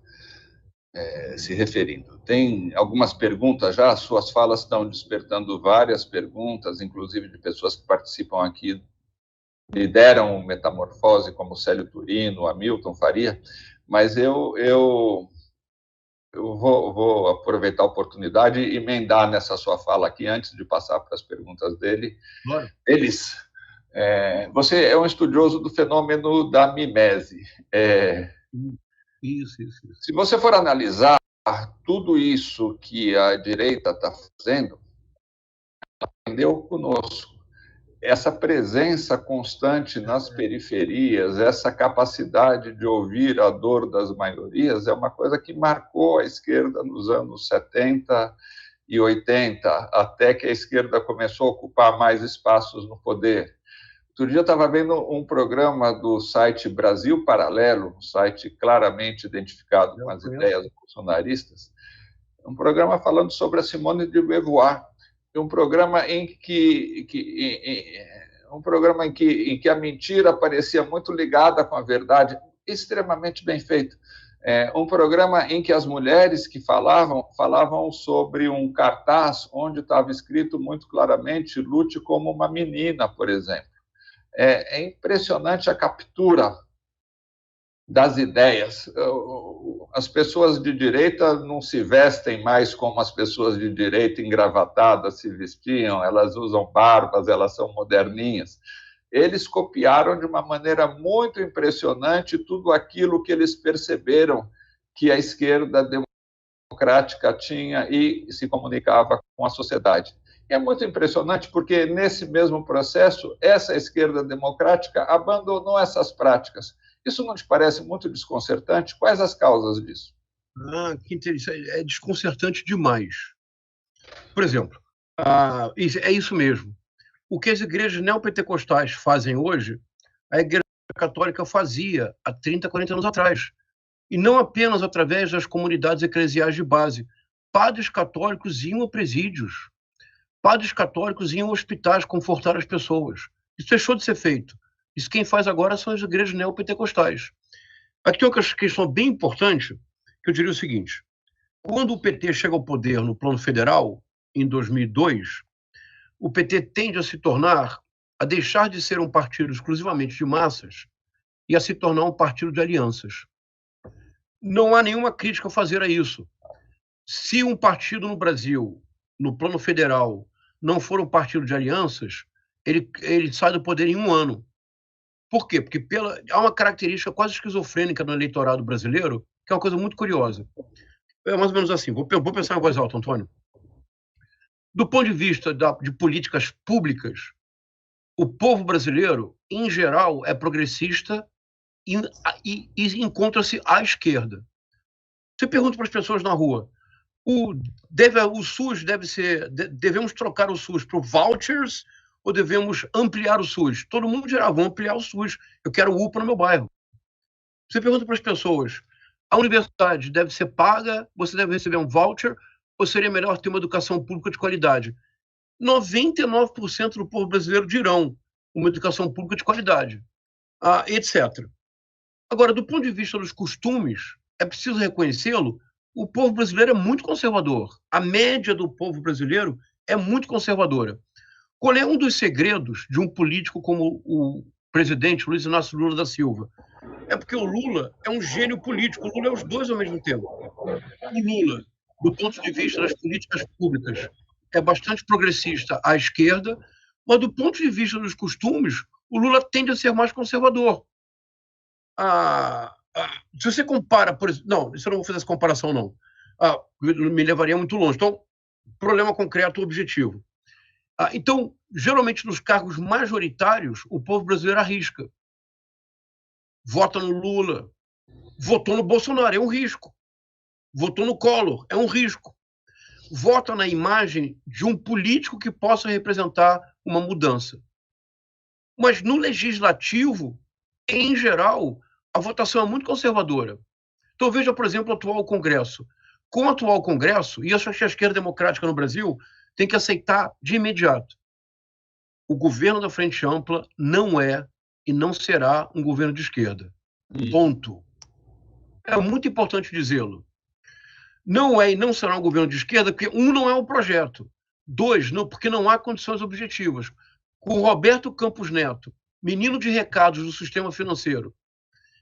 se referindo. Tem algumas perguntas já, suas falas estão despertando várias perguntas, inclusive de pessoas que participam aqui, lideram Metamorfose, como Célio Turino, Hamilton Faria, mas eu vou aproveitar a oportunidade e emendar nessa sua fala aqui, antes de passar para as perguntas dele. Claro. Você é um estudioso do fenômeno da mimese. Isso. Se você for analisar tudo isso que a direita está fazendo, ela aprendeu conosco. Essa presença constante nas periferias, essa capacidade de ouvir a dor das maiorias, é uma coisa que marcou a esquerda nos anos 70 e 80, até que a esquerda começou a ocupar mais espaços no poder. Outro dia eu estava vendo um programa do site Brasil Paralelo, um site claramente identificado com as ideias bolsonaristas, um programa falando sobre a Simone de Beauvoir, um programa em que a mentira parecia muito ligada com a verdade, extremamente bem feito. Um programa em que as mulheres que falavam sobre um cartaz onde estava escrito muito claramente: lute como uma menina, por exemplo. É impressionante a captura das ideias. As pessoas de direita não se vestem mais como as pessoas de direita engravatadas se vestiam, elas usam barbas, elas são moderninhas. Eles copiaram de uma maneira muito impressionante tudo aquilo que eles perceberam que a esquerda democrática tinha e se comunicava com a sociedade. E é muito impressionante porque, nesse mesmo processo, essa esquerda democrática abandonou essas práticas. Isso não te parece muito desconcertante? Quais as causas disso? Que interessante. É desconcertante demais. Por exemplo, é isso mesmo. O que as igrejas neopentecostais fazem hoje, a Igreja Católica fazia há 30, 40 anos atrás. E não apenas através das comunidades eclesiais de base. Padres católicos iam a presídios. Padres católicos iam a hospitais confortar as pessoas. Isso deixou de ser feito. Isso quem faz agora são as igrejas neopentecostais. Aqui tem uma questão bem importante, que eu diria o seguinte: quando o PT chega ao poder no plano federal, em 2002, o PT tende a deixar de ser um partido exclusivamente de massas e a se tornar um partido de alianças. Não há nenhuma crítica a fazer a isso. Se um partido no Brasil, no plano federal, não for um partido de alianças, ele sai do poder em 1 ano. Por quê? Porque há uma característica quase esquizofrênica no eleitorado brasileiro, que é uma coisa muito curiosa. É mais ou menos assim, vou pensar em voz alta, Antônio. Do ponto de vista de políticas públicas, o povo brasileiro, em geral, é progressista e encontra-se à esquerda. Você pergunta para as pessoas na rua, o SUS devemos trocar o SUS por vouchers ou devemos ampliar o SUS? Todo mundo dirá, vamos ampliar o SUS, eu quero UPA no meu bairro. Você pergunta para as pessoas, a universidade deve ser paga, você deve receber um voucher, ou seria melhor ter uma educação pública de qualidade? 99% do povo brasileiro dirão uma educação pública de qualidade, etc. Agora, do ponto de vista dos costumes, é preciso reconhecê-lo, o povo brasileiro é muito conservador. A média do povo brasileiro é muito conservadora. Qual é um dos segredos de um político como o presidente Luiz Inácio Lula da Silva? É porque o Lula é um gênio político. O Lula é os dois ao mesmo tempo. O Lula, do ponto de vista das políticas públicas, é bastante progressista à esquerda, mas do ponto de vista dos costumes, o Lula tende a ser mais conservador. Se você compara, por exemplo... Não, isso eu não vou fazer essa comparação, não. Me levaria muito longe. Então, problema concreto, objetivo. Então, geralmente, nos cargos majoritários, o povo brasileiro arrisca. Vota no Lula, Votou no Bolsonaro, é um risco. Votou no Collor, é um risco. Vota na imagem de um político que possa representar uma mudança. Mas no legislativo, em geral, a votação é muito conservadora. Então veja, por exemplo, o atual Congresso. Com o atual Congresso, e eu acho que a esquerda democrática no Brasil tem que aceitar de imediato, o governo da Frente Ampla não é e não será um governo de esquerda. Ponto. É muito importante dizê-lo. Não é e não será um governo de esquerda, porque, um, não é um projeto. Dois, não, porque não há condições objetivas. Com Roberto Campos Neto, menino de recados do sistema financeiro,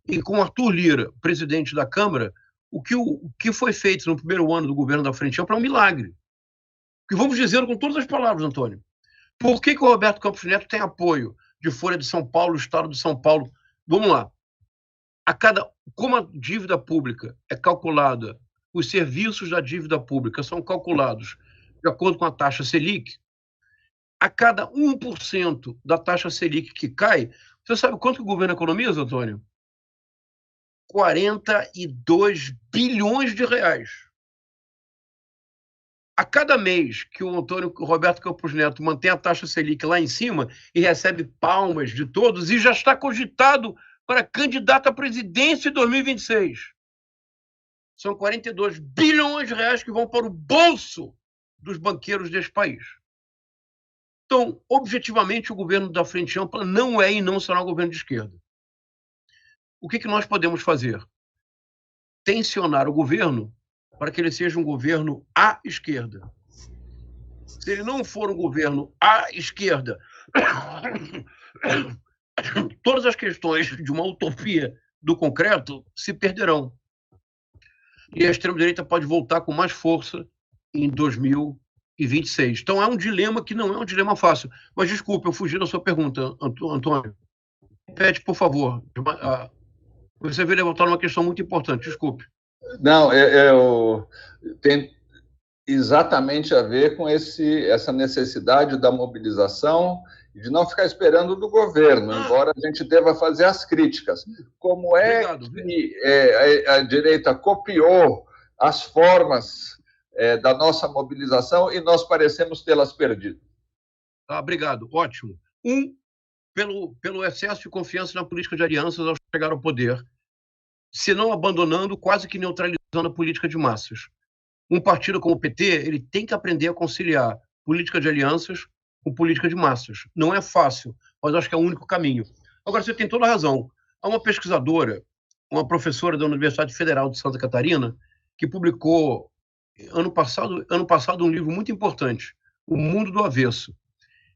e com Arthur Lira, presidente da Câmara, o que foi feito no primeiro ano do governo da Frente Ampla é um milagre. Que vamos dizer com todas as palavras, Antônio. Por que o Roberto Campos Neto tem apoio de Folha de São Paulo, Estado de São Paulo? Vamos lá. Como a dívida pública é calculada, os serviços da dívida pública são calculados de acordo com a taxa Selic, a cada 1% da taxa Selic que cai, você sabe quanto que o governo economiza, Antônio? 42 bilhões de reais. A cada mês que o Roberto Campos Neto mantém a taxa Selic lá em cima e recebe palmas de todos, e já está cogitado para candidato à presidência em 2026. São 42 bilhões de reais que vão para o bolso dos banqueiros desse país. Então, objetivamente, o governo da Frente Ampla não é e não será um governo de esquerda. O que nós podemos fazer? Tensionar o governo para que ele seja um governo à esquerda. Se ele não for um governo à esquerda, todas as questões de uma utopia do concreto se perderão. E a extrema-direita pode voltar com mais força em 2026. Então, é um dilema que não é um dilema fácil. Mas, desculpe, eu fugi da sua pergunta, Antônio. Repete, por favor. Você veio levantar uma questão muito importante, desculpe. Não, tem exatamente a ver com essa necessidade da mobilização e de não ficar esperando do governo, embora a gente deva fazer as críticas. Como é que a direita copiou as formas da nossa mobilização e nós parecemos tê-las perdido? Obrigado, ótimo. Pelo excesso de confiança na política de alianças ao chegar ao poder, se não abandonando, quase que neutralizando a política de massas. Um partido como o PT, ele tem que aprender a conciliar política de alianças com política de massas. Não é fácil, mas acho que é o único caminho. Agora, você tem toda a razão. Há uma pesquisadora, uma professora da Universidade Federal de Santa Catarina, que publicou ano passado um livro muito importante, O Mundo do Avesso.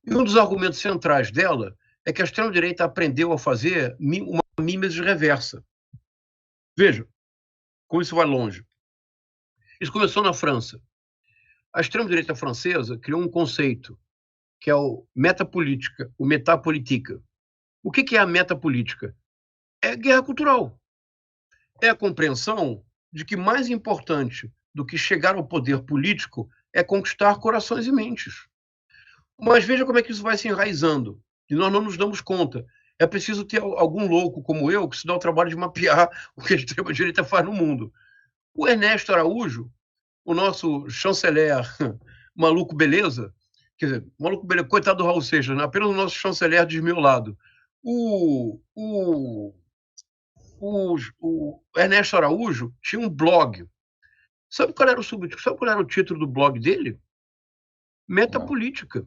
E um dos argumentos centrais dela é que a extrema-direita aprendeu a fazer uma mímesis reversa. Veja como isso vai longe. Isso começou na França. A extrema-direita francesa criou um conceito que é o metapolítica, o metapolitica. O que é a metapolítica? É guerra cultural. É a compreensão de que mais importante do que chegar ao poder político é conquistar corações e mentes. Mas veja como é que isso vai se enraizando. E nós não nos damos conta. É preciso ter algum louco como eu que se dá o trabalho de mapear o que a extrema-direita faz no mundo. O Ernesto Araújo, o nosso chanceler maluco beleza, quer dizer, maluco beleza, coitado do Raul Seixas, né? Apenas o nosso chanceler desmiolado. O Ernesto Araújo tinha um blog. Sabe qual era o título do blog dele? Metapolítica.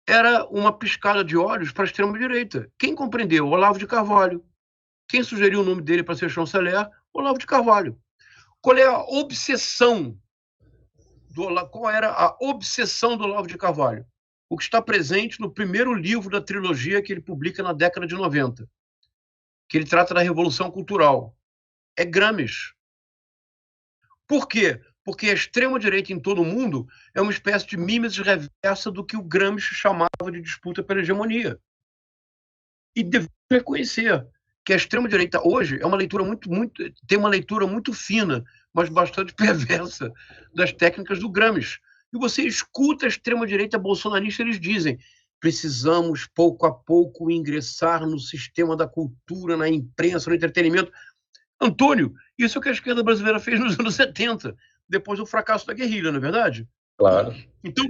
Era uma piscada de olhos para a extrema-direita. Quem compreendeu? Olavo de Carvalho. Quem sugeriu o nome dele para ser chanceler? Olavo de Carvalho. Qual era a obsessão do Olavo de Carvalho? O que está presente no primeiro livro da trilogia que ele publica na década de 90, que ele trata da Revolução Cultural. É Gramsci. Por quê? Porque a extrema-direita em todo o mundo é uma espécie de mímesis reversa do que o Gramsci chamava de disputa pela hegemonia. E devemos reconhecer que a extrema-direita hoje é uma leitura tem uma leitura muito fina, mas bastante perversa das técnicas do Gramsci. E você escuta a extrema-direita bolsonarista, eles dizem: precisamos, pouco a pouco, ingressar no sistema da cultura, na imprensa, no entretenimento. Antônio, isso é o que a esquerda brasileira fez nos anos 70, depois do fracasso da guerrilha, não é verdade? Claro. Então,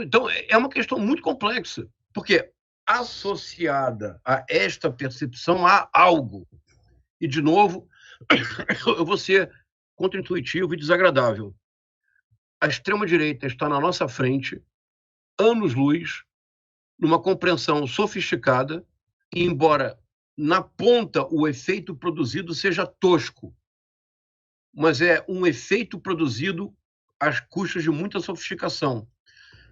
então é uma questão muito complexa, porque associada a esta percepção há algo. E, de novo, eu vou ser contra-intuitivo e desagradável. A extrema-direita está na nossa frente, anos-luz, numa compreensão sofisticada, e embora na ponta o efeito produzido seja tosco, mas é um efeito produzido às custas de muita sofisticação.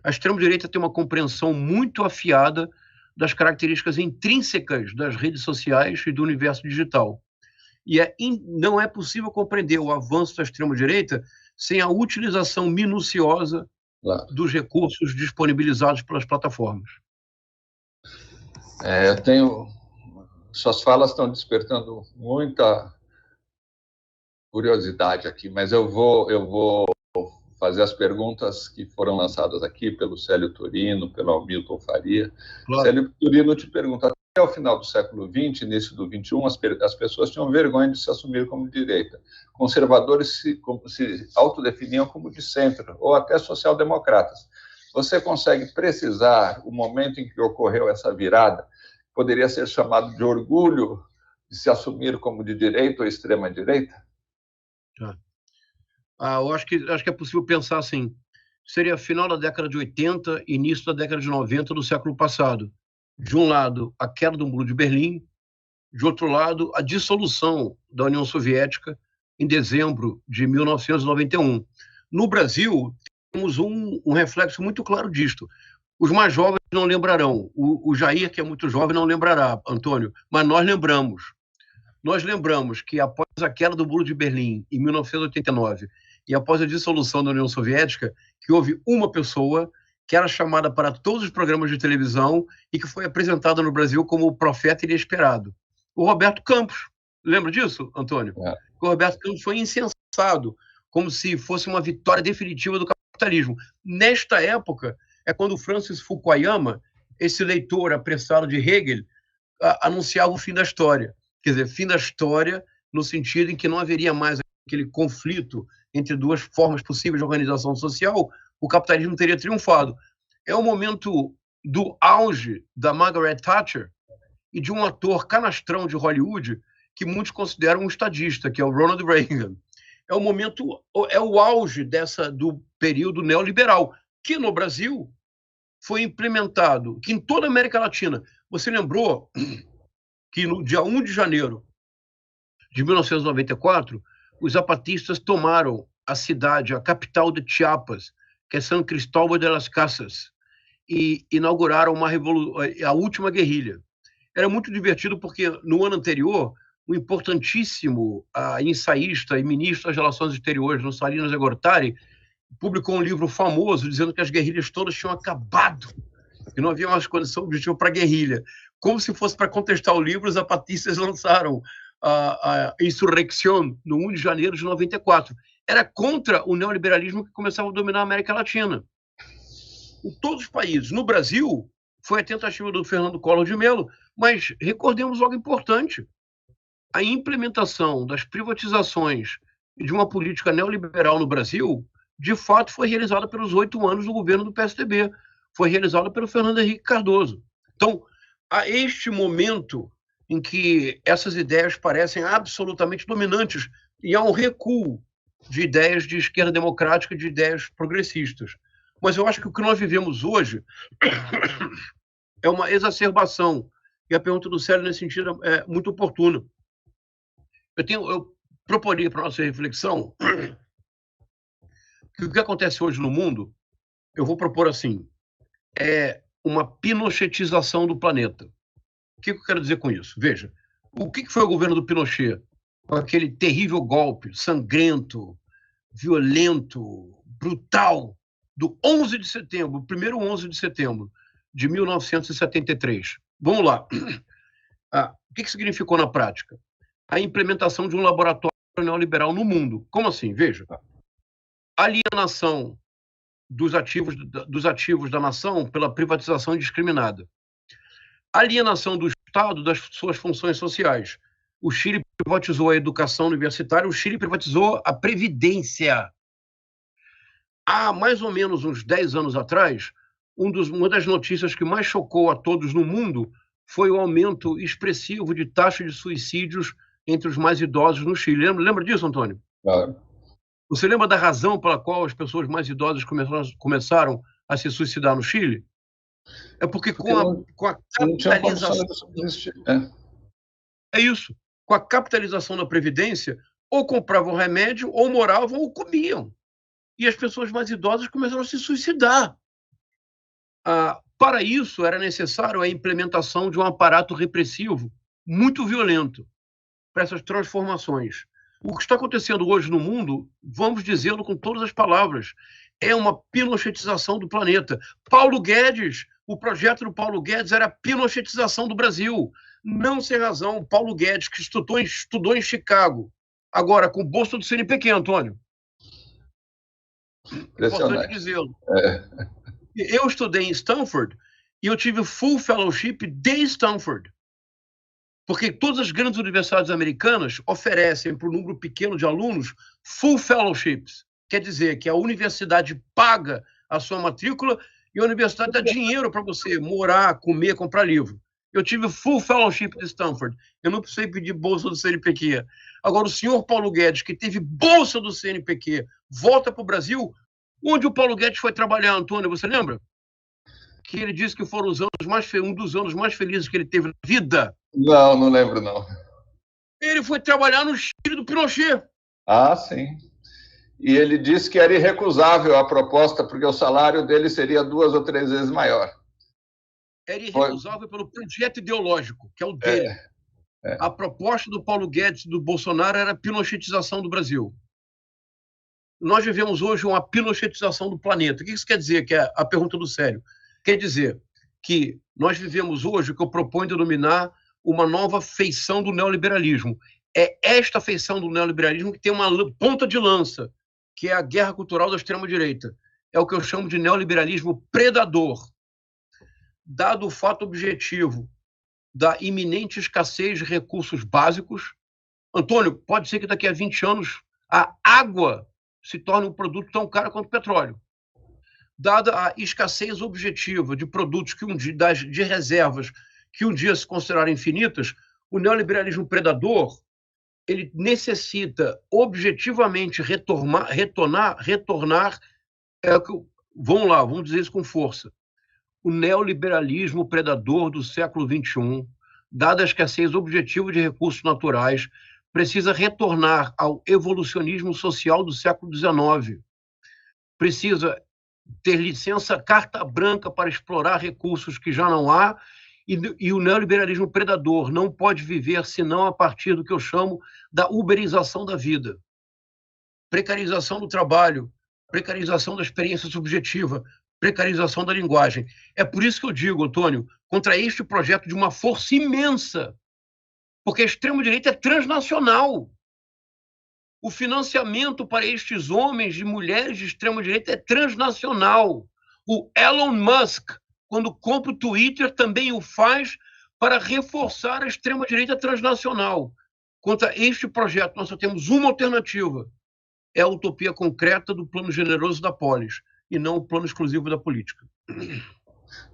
A extrema-direita tem uma compreensão muito afiada das características intrínsecas das redes sociais e do universo digital. E não é possível compreender o avanço da extrema-direita sem a utilização minuciosa dos recursos disponibilizados pelas plataformas. Suas falas estão despertando muita curiosidade aqui, mas eu vou fazer as perguntas que foram lançadas aqui pelo Célio Turino, pelo Hamilton Faria. Claro. Célio Turino te pergunta: até o final do século XX, início do XXI, as pessoas tinham vergonha de se assumir como de direita. Conservadores se autodefiniam como de centro, ou até social-democratas. Você consegue precisar o momento em que ocorreu essa virada? Poderia ser chamado de orgulho de se assumir como de direita ou extrema-direita? Eu acho que é possível pensar assim. Seria final da década de 80 e início da década de 90 do século passado. De um lado, a queda do Muro de Berlim, de outro lado, a dissolução da União Soviética em dezembro de 1991. No Brasil, temos um reflexo muito claro disto. Os mais jovens não lembrarão. O Jair, que é muito jovem, não lembrará, Antônio, mas nós lembramos. Nós lembramos que após a queda do Muro de Berlim, em 1989, e após a dissolução da União Soviética, que houve uma pessoa que era chamada para todos os programas de televisão e que foi apresentada no Brasil como o profeta inesperado. O Roberto Campos. Lembra disso, Antônio? O Roberto Campos foi incensado, como se fosse uma vitória definitiva do capitalismo. Nesta época, é quando Francis Fukuyama, esse leitor apressado de Hegel, anunciava o fim da história. Quer dizer, fim da história no sentido em que não haveria mais aquele conflito entre duas formas possíveis de organização social, o capitalismo teria triunfado. É o momento do auge da Margaret Thatcher e de um ator canastrão de Hollywood que muitos consideram um estadista, que é o Ronald Reagan. É o momento, é o auge do período neoliberal, que no Brasil foi implementado, que em toda a América Latina. Você lembrou que no dia 1 de janeiro de 1994, os zapatistas tomaram a cidade, a capital de Chiapas, que é San Cristóbal de las Casas, e inauguraram a última guerrilha. Era muito divertido porque, no ano anterior, o importantíssimo ensaísta e ministro das Relações Exteriores, Salinas de Gortari, publicou um livro famoso dizendo que as guerrilhas todas tinham acabado, que não havia mais condição objetiva para a guerrilha. Como se fosse para contestar o livro, os zapatistas lançaram a Insurrección no 1 de janeiro de 94. Era contra o neoliberalismo que começava a dominar a América Latina. Em todos os países. No Brasil, foi a tentativa do Fernando Collor de Mello, mas recordemos algo importante. A implementação das privatizações e de uma política neoliberal no Brasil, de fato, foi realizada pelos 8 anos do governo do PSDB. Foi realizada pelo Fernando Henrique Cardoso. Então, a este momento em que essas ideias parecem absolutamente dominantes e há um recuo de ideias de esquerda democrática, de ideias progressistas. Mas eu acho que o que nós vivemos hoje é uma exacerbação. E a pergunta do Célio, nesse sentido, é muito oportuna. Eu proporia para a nossa reflexão que o que acontece hoje no mundo, eu vou propor assim, é uma pinochetização do planeta. O que eu quero dizer com isso? Veja, o que foi o governo do Pinochet? Com aquele terrível golpe, sangrento, violento, brutal, do 11 de setembro, o primeiro 11 de setembro de 1973. Vamos lá. O que significou na prática? A implementação de um laboratório neoliberal no mundo. Como assim? Veja. Alienação dos ativos da nação pela privatização indiscriminada. Alienação do Estado das suas funções sociais. O Chile privatizou a educação universitária, o Chile privatizou a previdência. Há mais ou menos uns 10 anos atrás, uma das notícias que mais chocou a todos no mundo foi o aumento expressivo de taxa de suicídios entre os mais idosos no Chile. Lembra disso, Antônio? Claro. Você lembra da razão pela qual as pessoas mais idosas começaram a se suicidar no Chile? É porque com a capitalização... É isso. Com a capitalização da Previdência, ou compravam remédio, ou moravam, ou comiam. E as pessoas mais idosas começaram a se suicidar. Para isso, era necessário a implementação de um aparato repressivo muito violento para essas transformações. O que está acontecendo hoje no mundo, vamos dizê-lo com todas as palavras, é uma pinochetização do planeta. Paulo Guedes, o projeto do Paulo Guedes era a pinochetização do Brasil. Não sem razão, Paulo Guedes, que estudou em Chicago, agora com o bolso do CNPq, Antônio. Importante dizê-lo. Eu estudei em Stanford e eu tive full fellowship de Stanford. Porque todas as grandes universidades americanas oferecem para um número pequeno de alunos full fellowships. Quer dizer que a universidade paga a sua matrícula e a universidade dá dinheiro para você morar, comer, comprar livro. Eu tive full fellowship de Stanford. Eu não precisei pedir bolsa do CNPq. Agora, o senhor Paulo Guedes, que teve bolsa do CNPq, volta para o Brasil. Onde o Paulo Guedes foi trabalhar, Antônio, você lembra? Que ele disse que foram um dos anos mais felizes que ele teve na vida. Não lembro, não. Ele foi trabalhar no Chile do Pinochet. Ah, sim. E ele disse que era irrecusável a proposta, porque o salário dele seria 2 ou 3 vezes maior. Era irrecusável pelo projeto ideológico, que é o dele. A proposta do Paulo Guedes e do Bolsonaro era a pinochetização do Brasil. Nós vivemos hoje uma pinochetização do planeta. O que isso quer dizer? Que é a pergunta do Célio. Quer dizer que nós vivemos hoje o que eu proponho denominar uma nova feição do neoliberalismo. É esta feição do neoliberalismo que tem uma ponta de lança, que é a guerra cultural da extrema-direita. É o que eu chamo de neoliberalismo predador. Dado o fato objetivo da iminente escassez de recursos básicos, Antônio, pode ser que daqui a 20 anos a água se torne um produto tão caro quanto o petróleo. Dada a escassez objetiva de produtos de reservas que um dia se considerarem infinitas, o neoliberalismo predador ele necessita objetivamente retornar. Vamos dizer isso com força. O neoliberalismo predador do século XXI, dada a escassez objetiva de recursos naturais, precisa retornar ao evolucionismo social do século XIX. Precisa ter licença, carta branca para explorar recursos que já não há, e o neoliberalismo predador não pode viver senão a partir do que eu chamo da uberização da vida. Precarização do trabalho, precarização da experiência subjetiva, precarização da linguagem. É por isso que eu digo, Antônio, contra este projeto de uma força imensa, porque a extrema-direita é transnacional. O financiamento para estes homens e mulheres de extrema-direita é transnacional. O Elon Musk, quando compra o Twitter, também o faz para reforçar a extrema-direita transnacional. Contra este projeto, nós só temos uma alternativa. É a utopia concreta do plano generoso da polis, e não o plano exclusivo da política.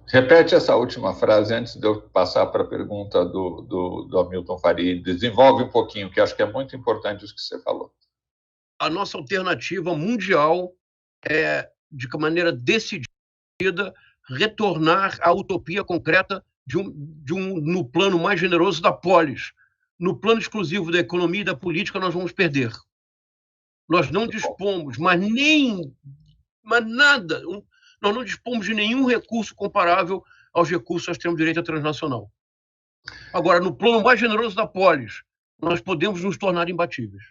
Repete essa última frase antes de eu passar para a pergunta do Hamilton Faria. Desenvolve um pouquinho, que acho que é muito importante isso que você falou. A nossa alternativa mundial é, de maneira decidida, retornar à utopia concreta no plano mais generoso da polis. No plano exclusivo da economia e da política, nós vamos perder. Nós não dispomos, mas nada, nós não dispomos de nenhum recurso comparável aos recursos da extrema-direita transnacional. Agora, no plano mais generoso da polis, nós podemos nos tornar imbatíveis.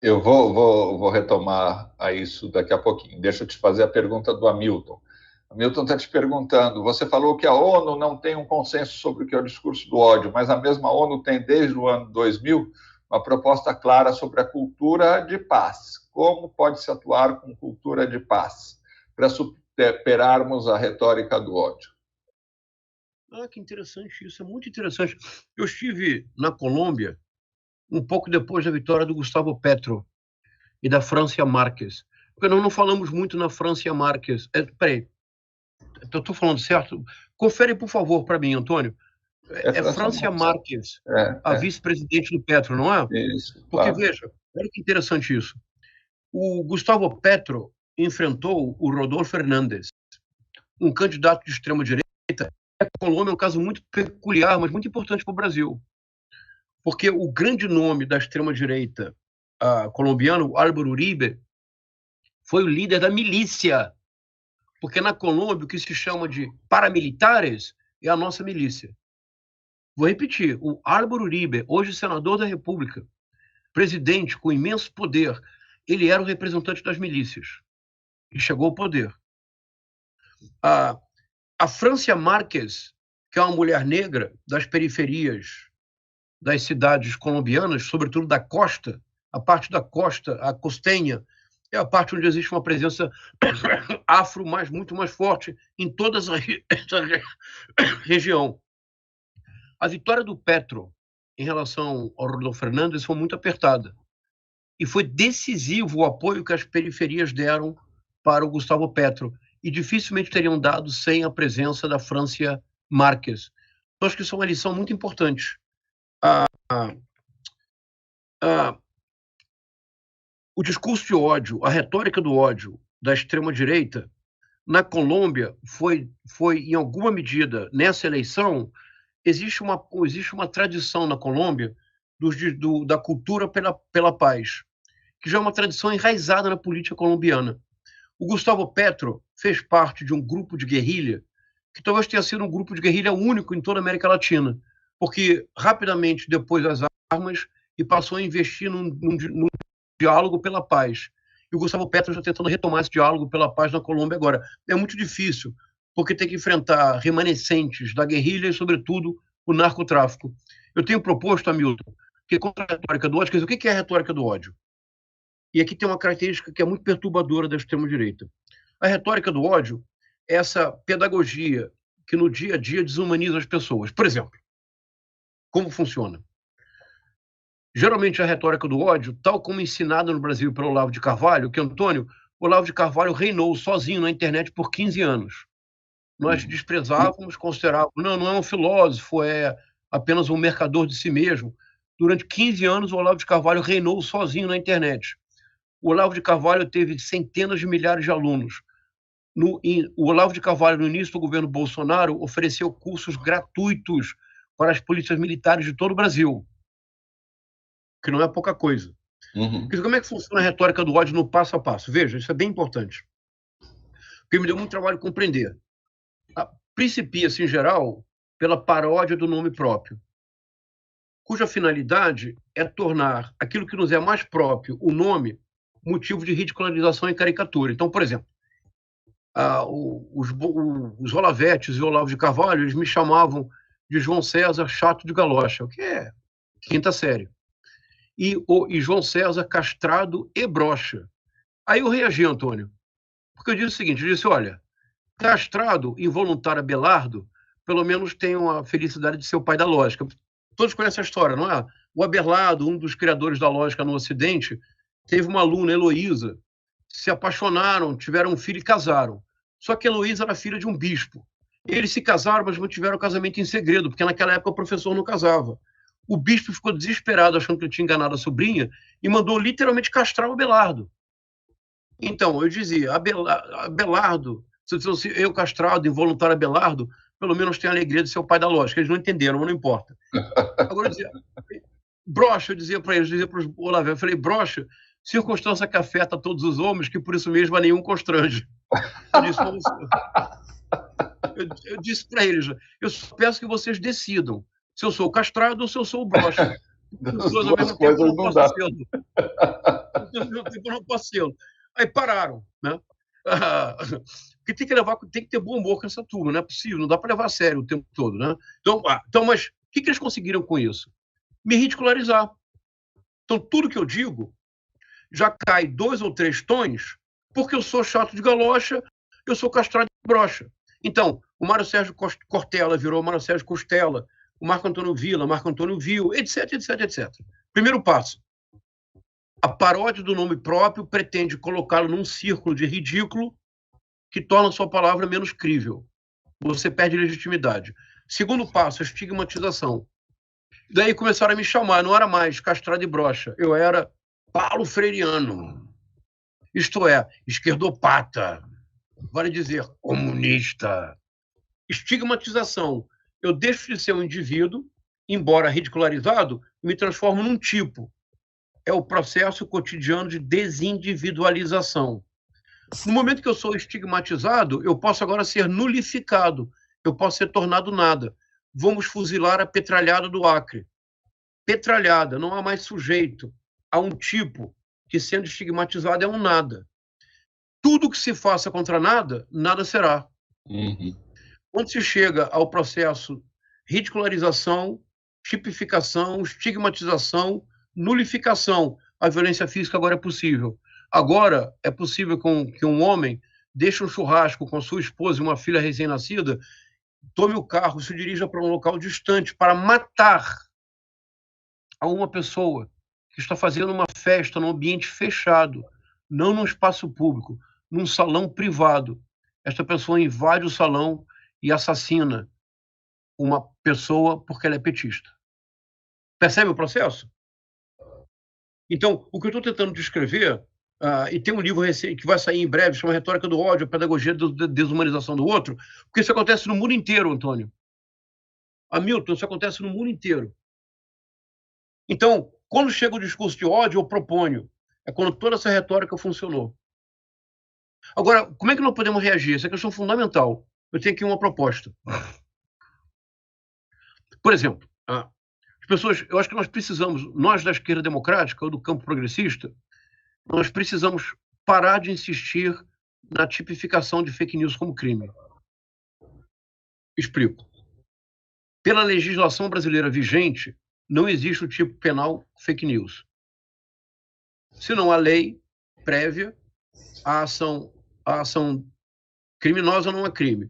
Eu vou retomar a isso daqui a pouquinho. Deixa eu te fazer a pergunta do Hamilton. Hamilton está te perguntando, você falou que a ONU não tem um consenso sobre o que é o discurso do ódio, mas a mesma ONU tem, desde o ano 2000, uma proposta clara sobre a cultura de paz. Como pode-se atuar com cultura de paz para superarmos a retórica do ódio? Que interessante isso, é muito interessante. Eu estive na Colômbia um pouco depois da vitória do Gustavo Petro e da Francia Márquez. Porque nós não falamos muito na Francia Márquez. Peraí, eu estou falando certo? Confere, por favor, para mim, Antônio. É Francia Márquez, a vice-presidente do Petro, não é? Isso, porque, claro. veja, olha que interessante isso. O Gustavo Petro enfrentou o Rodolfo Fernandes, um candidato de extrema-direita. A Colômbia é um caso muito peculiar, mas muito importante para o Brasil. Porque o grande nome da extrema-direita colombiana, o Álvaro Uribe, foi o líder da milícia. Porque na Colômbia, o que se chama de paramilitares é a nossa milícia. Vou repetir, o Álvaro Uribe, hoje senador da República, presidente com imenso poder, ele era o representante das milícias e chegou ao poder. A Francia Márquez, que é uma mulher negra das periferias das cidades colombianas, sobretudo da costa, a parte da costa, a costenha, é a parte onde existe uma presença afro muito mais forte em toda essa região. A vitória do Petro em relação ao Rodolfo Fernandes foi muito apertada. E foi decisivo o apoio que as periferias deram para o Gustavo Petro. E dificilmente teriam dado sem a presença da Francia Márquez. Eu acho que isso é uma lição muito importante. O discurso de ódio, a retórica do ódio da extrema-direita, na Colômbia, foi em alguma medida, nessa eleição, existe uma tradição na Colômbia da cultura pela paz, que já é uma tradição enraizada na política colombiana. O Gustavo Petro fez parte de um grupo de guerrilha, que talvez tenha sido um grupo de guerrilha único em toda a América Latina, porque rapidamente depois das armas e passou a investir num diálogo pela paz. E o Gustavo Petro está tentando retomar esse diálogo pela paz na Colômbia agora. É muito difícil, porque tem que enfrentar remanescentes da guerrilha e, sobretudo, o narcotráfico. Eu tenho proposto, Hamilton, que contra a retórica do ódio, quer dizer, o que é a retórica do ódio? E aqui tem uma característica que é muito perturbadora da extrema-direita. A retórica do ódio é essa pedagogia que no dia a dia desumaniza as pessoas. Por exemplo, como funciona? Geralmente a retórica do ódio, tal como ensinada no Brasil pelo Olavo de Carvalho, que Antônio, Olavo de Carvalho reinou sozinho na internet por 15 anos. Nós desprezávamos, considerávamos, não é um filósofo, é apenas um mercador de si mesmo. Durante 15 anos, o Olavo de Carvalho reinou sozinho na internet. O Olavo de Carvalho teve centenas de milhares de alunos. O Olavo de Carvalho, no início do governo Bolsonaro, ofereceu cursos gratuitos para as polícias militares de todo o Brasil, que não é pouca coisa. Como é que funciona a retórica do ódio no passo a passo? Veja, isso é bem importante, porque me deu muito trabalho compreender. Principia-se, em geral, pela paródia do nome próprio, cuja finalidade é tornar aquilo que nos é mais próprio, o nome, motivo de ridicularização e caricatura. Então, por exemplo, os Olavetes e o Olavo de Carvalho, eles me chamavam de João César chato de galocha, o que é quinta série. E João César castrado e broxa. Aí eu reagi, Antônio, porque eu disse o seguinte, eu disse, olha, castrado, involuntário Abelardo, pelo menos tem a felicidade de ser o pai da lógica. Todos conhecem a história, não é? O Abelardo, um dos criadores da lógica no Ocidente, teve uma aluna, Heloísa, se apaixonaram, tiveram um filho e casaram. Só que Heloísa era filha de um bispo. Eles se casaram, mas mantiveram o casamento em segredo, porque naquela época o professor não casava. O bispo ficou desesperado, achando que ele tinha enganado a sobrinha, e mandou literalmente castrar o Abelardo. Então, eu dizia, Abelardo, se eu castrado, involuntário Abelardo, pelo menos tem a alegria de ser o pai da lógica. Eles não entenderam, mas não importa. Agora, eu dizia, broxa, eu dizia para eles, eu dizia para os Olavé, eu falei, broxa, circunstância que afeta todos os homens, que por isso mesmo a nenhum constrange. Eu disse para eles, eu só peço que vocês decidam se eu sou castrado ou se eu sou o broxa. As duas coisas não dá. Eu não posso ser. Aí pararam, né? Porque tem que ter bom humor com essa turma, não é possível, não dá para levar a sério o tempo todo, né? Então, mas o que eles conseguiram com isso? Me ridicularizar. Então, tudo que eu digo já cai 2 ou 3 tons, porque eu sou chato de galocha, eu sou castrado de brocha. Então, o Mário Sérgio Cortella virou Mário Sérgio Costela, o Marco Antônio Villa, Marco Antônio Viu, etc, etc, etc. Primeiro passo. A paródia do nome próprio pretende colocá-lo num círculo de ridículo que torna sua palavra menos crível. Você perde legitimidade. Segundo passo, a estigmatização. Daí começaram a me chamar, não era mais Castrado e Brocha, eu era Paulo Freiriano, isto é, esquerdopata, vale dizer, comunista. Estigmatização. Eu deixo de ser um indivíduo, embora ridicularizado, me transformo num tipo. É o processo cotidiano de desindividualização. No momento que eu sou estigmatizado, eu posso agora ser nulificado, eu posso ser tornado nada. Vamos fuzilar a petralhada do Acre. Petralhada, não há mais sujeito a um tipo que, sendo estigmatizado, é um nada. Tudo que se faça contra nada, nada será. Quando se chega ao processo ridicularização, tipificação, estigmatização, nulificação, a violência física agora é possível. Agora é possível que um homem deixe um churrasco com sua esposa e uma filha recém-nascida, tome o carro, se dirija para um local distante para matar a uma pessoa que está fazendo uma festa num ambiente fechado, não num espaço público, num salão privado. Esta pessoa invade o salão e assassina uma pessoa porque ela é petista. Percebe o processo? Então, o que eu estou tentando descrever, e tem um livro recente que vai sair em breve, chama Retórica do Ódio, a Pedagogia da Desumanização do Outro, porque isso acontece no mundo inteiro, Antônio. Hamilton, isso acontece no mundo inteiro. Então, quando chega o discurso de ódio, eu proponho. É quando toda essa retórica funcionou. Agora, como é que nós podemos reagir? Essa é a questão fundamental. Eu tenho aqui uma proposta. Por exemplo, as pessoas, eu acho que nós precisamos, nós da esquerda democrática ou do campo progressista, nós precisamos parar de insistir na tipificação de fake news como crime. Explico. Pela legislação brasileira vigente, não existe o tipo penal fake news. Senão a lei prévia, a ação criminosa não é crime.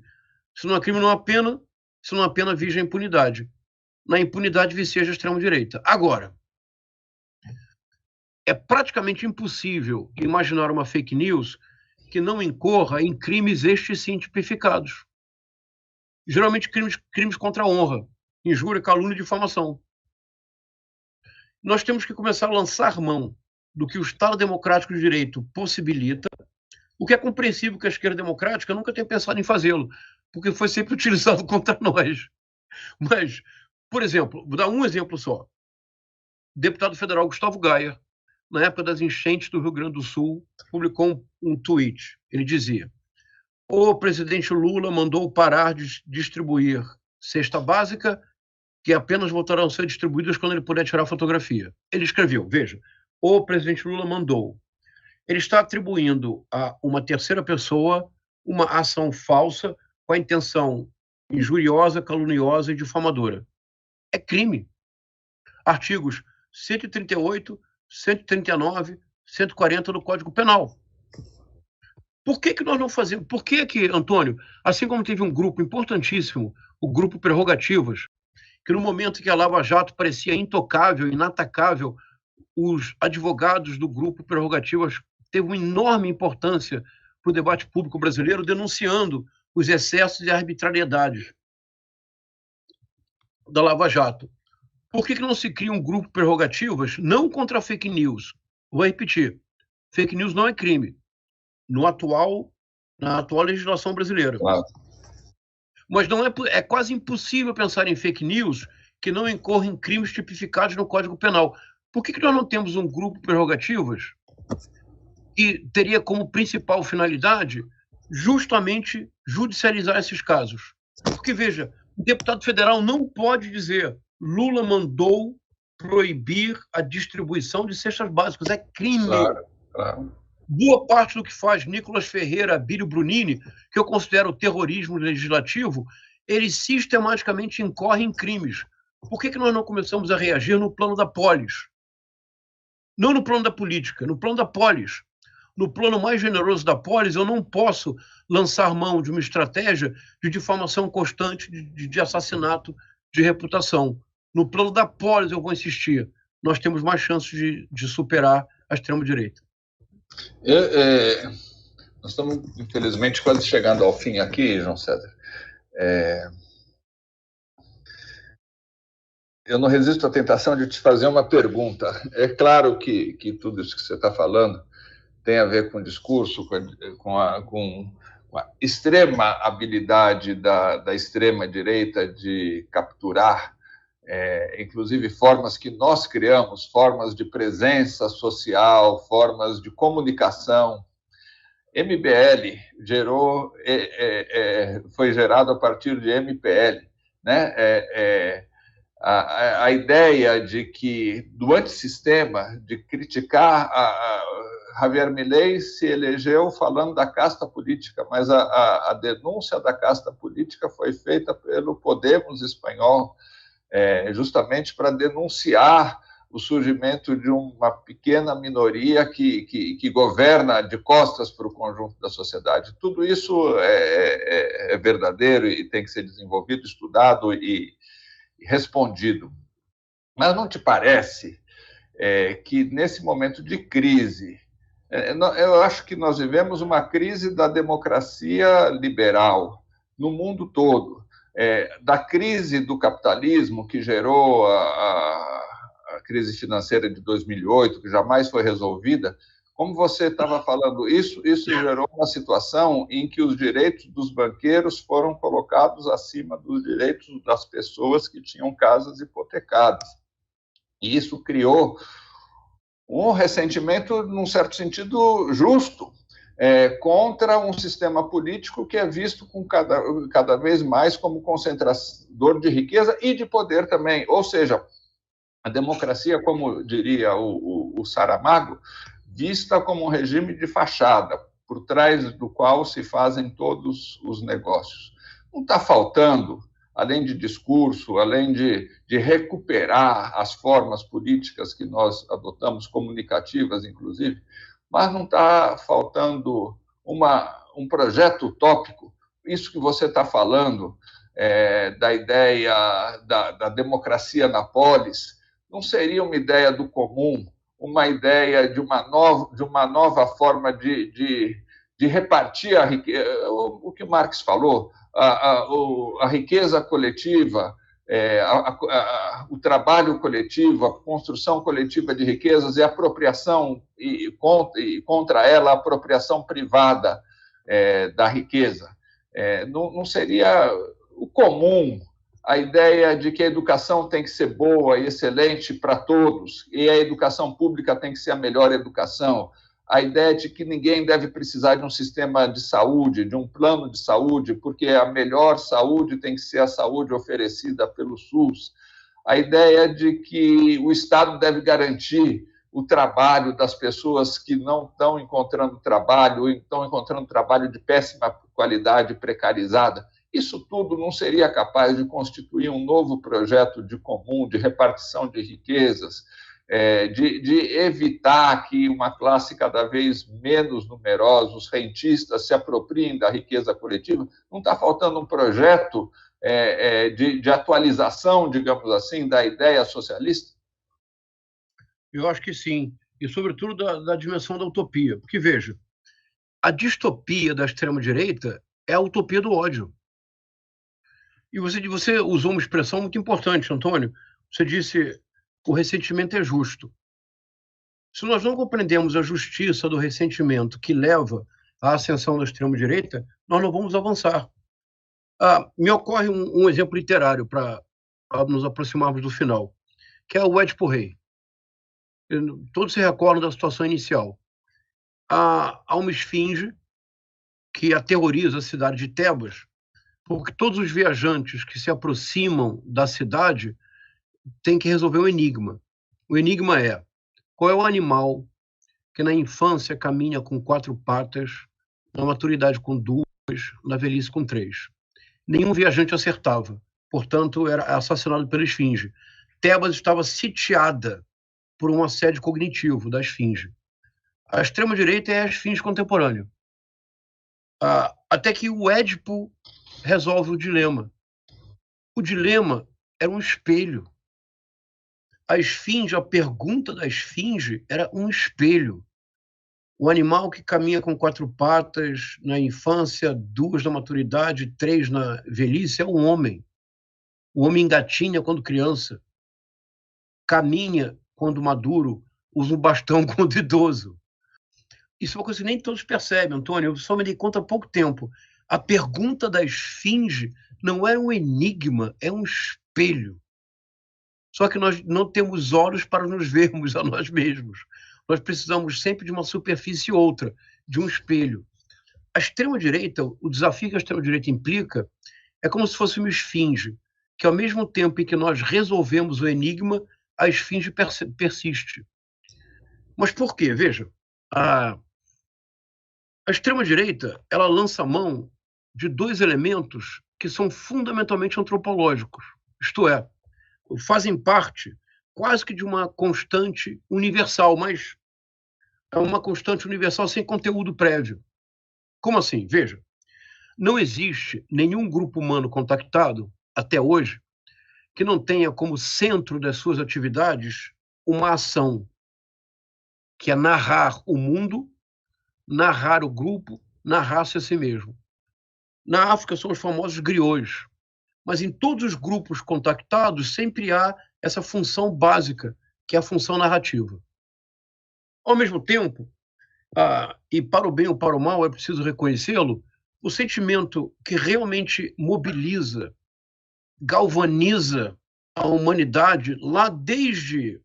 Se não é crime, não há pena. Se não há pena, vige a impunidade. Na impunidade viceja a extrema-direita. Agora, é praticamente impossível imaginar uma fake news que não incorra em crimes estes sim tipificados. Geralmente crimes contra a honra, injúria, calúnia e difamação. Nós temos que começar a lançar mão do que o Estado Democrático de Direito possibilita, o que é compreensível que a esquerda democrática nunca tenha pensado em fazê-lo, porque foi sempre utilizado contra nós. Mas, por exemplo, vou dar um exemplo só. O deputado federal Gustavo Gaia, na época das enchentes do Rio Grande do Sul, publicou um tweet. Ele dizia: o presidente Lula mandou parar de distribuir cesta básica, que apenas voltarão a ser distribuídas quando ele puder tirar a fotografia. Ele escreveu, veja, o presidente Lula mandou. Ele está atribuindo a uma terceira pessoa uma ação falsa com a intenção injuriosa, caluniosa e difamadora. É crime. Artigos 138, 139, 140 do Código Penal. Por que nós não fazemos? Por que, Antônio, assim como teve um grupo importantíssimo, o Grupo Prerrogativas, que no momento que a Lava Jato parecia intocável, inatacável, os advogados do Grupo Prerrogativas teve uma enorme importância para o debate público brasileiro, denunciando os excessos e arbitrariedades da Lava Jato. Por que não se cria um grupo Prerrogativas, não contra a fake news? Vou repetir, fake news não é crime, na atual legislação brasileira. Claro. Mas não é quase impossível pensar em fake news que não incorra em crimes tipificados no Código Penal. Por que nós não temos um grupo Prerrogativas que teria como principal finalidade justamente judicializar esses casos? Porque, veja, o deputado federal não pode dizer Lula mandou proibir a distribuição de cestas básicas. É crime. Claro. Boa parte do que faz Nicolas Ferreira, Abílio Brunini, que eu considero terrorismo legislativo, eles sistematicamente incorrem em crimes. Por que nós não começamos a reagir no plano da polis? Não no plano da política, no plano da polis. No plano mais generoso da polis, eu não posso lançar mão de uma estratégia de difamação constante, de assassinato de reputação. No plano da polis, eu vou insistir, nós temos mais chances de superar a extrema-direita. Nós estamos, infelizmente, quase chegando ao fim aqui, João César. Eu não resisto à tentação de te fazer uma pergunta. É claro que tudo isso que você está falando tem a ver com o discurso, com a extrema habilidade da extrema-direita de capturar, inclusive, formas que nós criamos, formas de presença social, formas de comunicação. MBL foi gerado a partir de MPL, né? A ideia de que, do antissistema, de criticar Javier Milei se elegeu falando da casta política, mas a denúncia da casta política foi feita pelo Podemos espanhol, justamente para denunciar o surgimento de uma pequena minoria que governa de costas para o conjunto da sociedade. Tudo isso é verdadeiro e tem que ser desenvolvido, estudado e respondido. Mas não te parece que, nesse momento de crise, eu acho que nós vivemos uma crise da democracia liberal no mundo todo, da crise do capitalismo que gerou a crise financeira de 2008, que jamais foi resolvida. Como você estava falando, isso gerou uma situação em que os direitos dos banqueiros foram colocados acima dos direitos das pessoas que tinham casas hipotecadas. E isso criou um ressentimento, num certo sentido, justo, contra um sistema político que é visto com cada vez mais como concentrador de riqueza e de poder também. Ou seja, a democracia, como diria o Saramago, vista como um regime de fachada, por trás do qual se fazem todos os negócios. Não está faltando, além de discurso, além de recuperar as formas políticas que nós adotamos, comunicativas, inclusive, mas não está faltando um projeto utópico. Isso que você está falando, da ideia da democracia na polis, não seria uma ideia do comum, uma ideia de uma nova forma de repartir a riqueza, o que Marx falou, a riqueza coletiva, o trabalho coletivo, a construção coletiva de riquezas e a apropriação, e contra ela a apropriação privada da riqueza. Não seria o comum a ideia de que a educação tem que ser boa e excelente para todos, e a educação pública tem que ser a melhor educação, a ideia de que ninguém deve precisar de um sistema de saúde, de um plano de saúde, porque a melhor saúde tem que ser a saúde oferecida pelo SUS, a ideia de que o Estado deve garantir o trabalho das pessoas que não estão encontrando trabalho, ou estão encontrando trabalho de péssima qualidade, precarizada. Isso tudo não seria capaz de constituir um novo projeto de comum, de repartição de riquezas, de evitar que uma classe cada vez menos numerosa, os rentistas, se apropriem da riqueza coletiva? Não está faltando um projeto de atualização, digamos assim, da ideia socialista? Eu acho que sim, e sobretudo da dimensão da utopia. Porque, veja, a distopia da extrema-direita é a utopia do ódio. E você usou uma expressão muito importante, Antônio. Você disse: o ressentimento é justo. Se nós não compreendemos a justiça do ressentimento que leva à ascensão da extrema-direita, nós não vamos avançar. Me ocorre um exemplo literário para nos aproximarmos do final, que é o Édipo Rei. Todos se recordam da situação inicial. Há uma esfinge que aterroriza a cidade de Tebas, porque todos os viajantes que se aproximam da cidade têm que resolver um enigma. O enigma é: qual é o animal que na infância caminha com 4 patas, na maturidade com 2, na velhice com 3? Nenhum viajante acertava, portanto era assassinado pela esfinge. Tebas estava sitiada por um assédio cognitivo da esfinge. A extrema-direita é a esfinge contemporânea. Até que o Édipo resolve o dilema. O dilema era um espelho. A esfinge, a pergunta da esfinge era um espelho. O animal que caminha com 4 patas na infância, 2 na maturidade, 3 na velhice, é o homem. O homem engatinha quando criança, caminha quando maduro, usa um bastão quando idoso. Isso é uma coisa que nem todos percebem, Antônio. Eu só me dei conta há pouco tempo. A pergunta da esfinge não era um enigma, é um espelho. Só que nós não temos olhos para nos vermos a nós mesmos. Nós precisamos sempre de uma superfície outra, de um espelho. A extrema-direita, o desafio que a extrema-direita implica é como se fosse uma esfinge, que ao mesmo tempo em que nós resolvemos o enigma, a esfinge persiste. Mas por quê? Veja, a extrema-direita, ela lança mão de 2 elementos que são fundamentalmente antropológicos, isto é, fazem parte quase que de uma constante universal, mas é uma constante universal sem conteúdo prévio. Como assim? Veja, não existe nenhum grupo humano contactado, até hoje, que não tenha como centro das suas atividades uma ação, que é narrar o mundo, narrar o grupo, narrar-se a si mesmo. Na África são os famosos griots, mas em todos os grupos contactados sempre há essa função básica, que é a função narrativa. Ao mesmo tempo, e para o bem ou para o mal, é preciso reconhecê-lo, o sentimento que realmente mobiliza, galvaniza a humanidade lá desde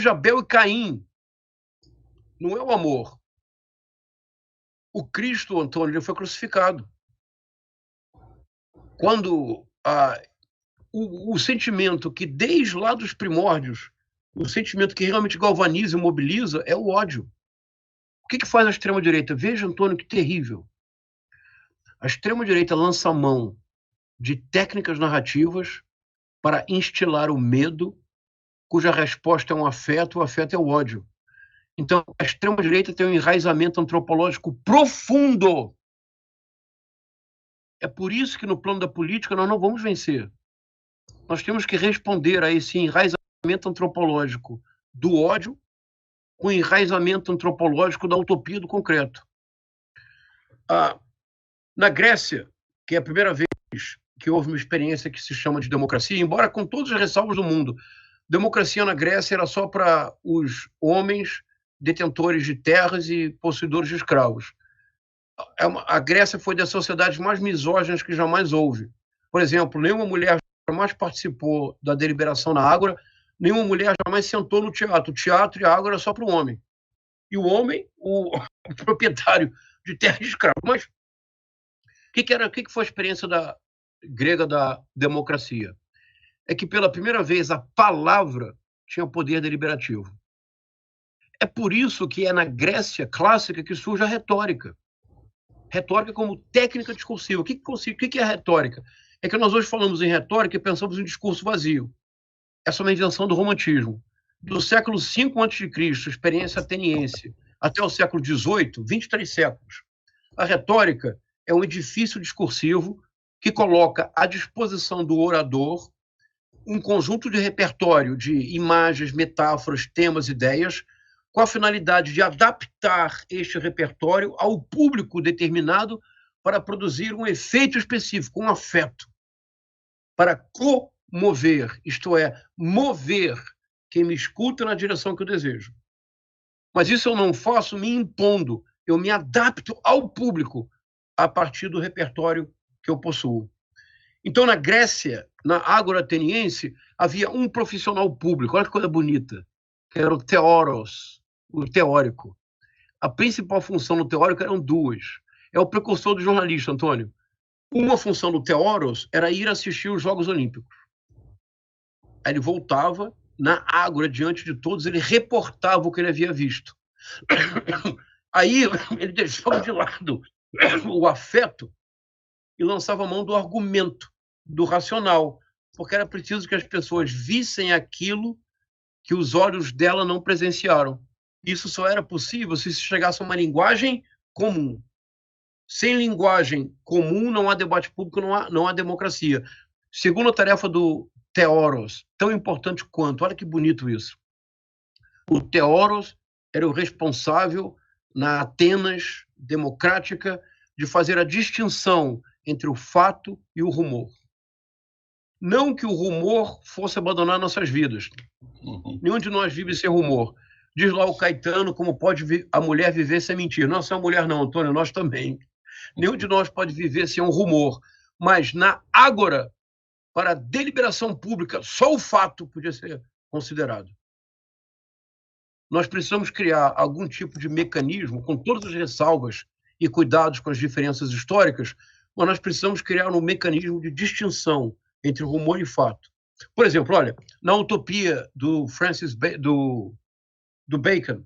Abel e Caim, não é o amor. O Cristo, Antônio, ele foi crucificado. Quando o sentimento que desde lá dos primórdios, o sentimento que realmente galvaniza e mobiliza é o ódio. O que faz a extrema-direita? Veja, Antônio, que terrível. A extrema-direita lança mão de técnicas narrativas para instilar o medo, cuja resposta é um afeto, o afeto é o ódio. Então, a extrema-direita tem um enraizamento antropológico profundo. É por isso que no plano da política nós não vamos vencer. Nós temos que responder a esse enraizamento antropológico do ódio com o enraizamento antropológico da utopia do concreto. Na Grécia, que é a primeira vez que houve uma experiência que se chama de democracia, embora com todas as ressalvas do mundo, democracia na Grécia era só para os homens detentores de terras e possuidores de escravos. A Grécia foi das sociedades mais misóginas que jamais houve. Por exemplo, nenhuma mulher jamais participou da deliberação na Ágora, nenhuma mulher jamais sentou no teatro. O teatro e a Ágora era só para o homem. E o homem, o proprietário de terra de escravo. Mas o que foi a experiência grega da democracia? É que pela primeira vez a palavra tinha poder deliberativo. É por isso que é na Grécia clássica que surge a retórica. Retórica como técnica discursiva. O que é a retórica? É que nós hoje falamos em retórica e pensamos em discurso vazio. Essa é uma invenção do romantismo. Do século V a.C., experiência ateniense, até o século XVIII, 23 séculos. A retórica é um edifício discursivo que coloca à disposição do orador um conjunto de repertório de imagens, metáforas, temas, ideias, com a finalidade de adaptar este repertório ao público determinado para produzir um efeito específico, um afeto, para comover, isto é, mover quem me escuta na direção que eu desejo. Mas isso eu não faço me impondo, eu me adapto ao público a partir do repertório que eu possuo. Então, na Grécia, na Ágora ateniense, havia um profissional público, olha que coisa bonita, que era o theoros, o teórico. A principal função do teórico eram 2. É o precursor do jornalista, Antônio. Uma função do theoros era ir assistir os Jogos Olímpicos. Aí ele voltava na Ágora, diante de todos, ele reportava o que ele havia visto. Aí ele deixava de lado o afeto e lançava a mão do argumento, do racional, porque era preciso que as pessoas vissem aquilo que os olhos dela não presenciaram. Isso só era possível se chegasse a uma linguagem comum. Sem linguagem comum não há debate público, não há democracia. Segunda tarefa do Theoros, tão importante quanto. Olha que bonito isso. O Theoros era o responsável na Atenas democrática de fazer a distinção entre o fato e o rumor. Não que o rumor fosse abandonar nossas vidas. Nenhum de nós vive sem rumor. Diz lá o Caetano como pode a mulher viver sem mentir. Não só a mulher não, Antônio, nós também. Nenhum de nós pode viver sem um rumor. Mas na ágora, para a deliberação pública, só o fato podia ser considerado. Nós precisamos criar algum tipo de mecanismo, com todas as ressalvas e cuidados com as diferenças históricas, mas nós precisamos criar um mecanismo de distinção entre rumor e fato. Por exemplo, olha, na Utopia do Bacon,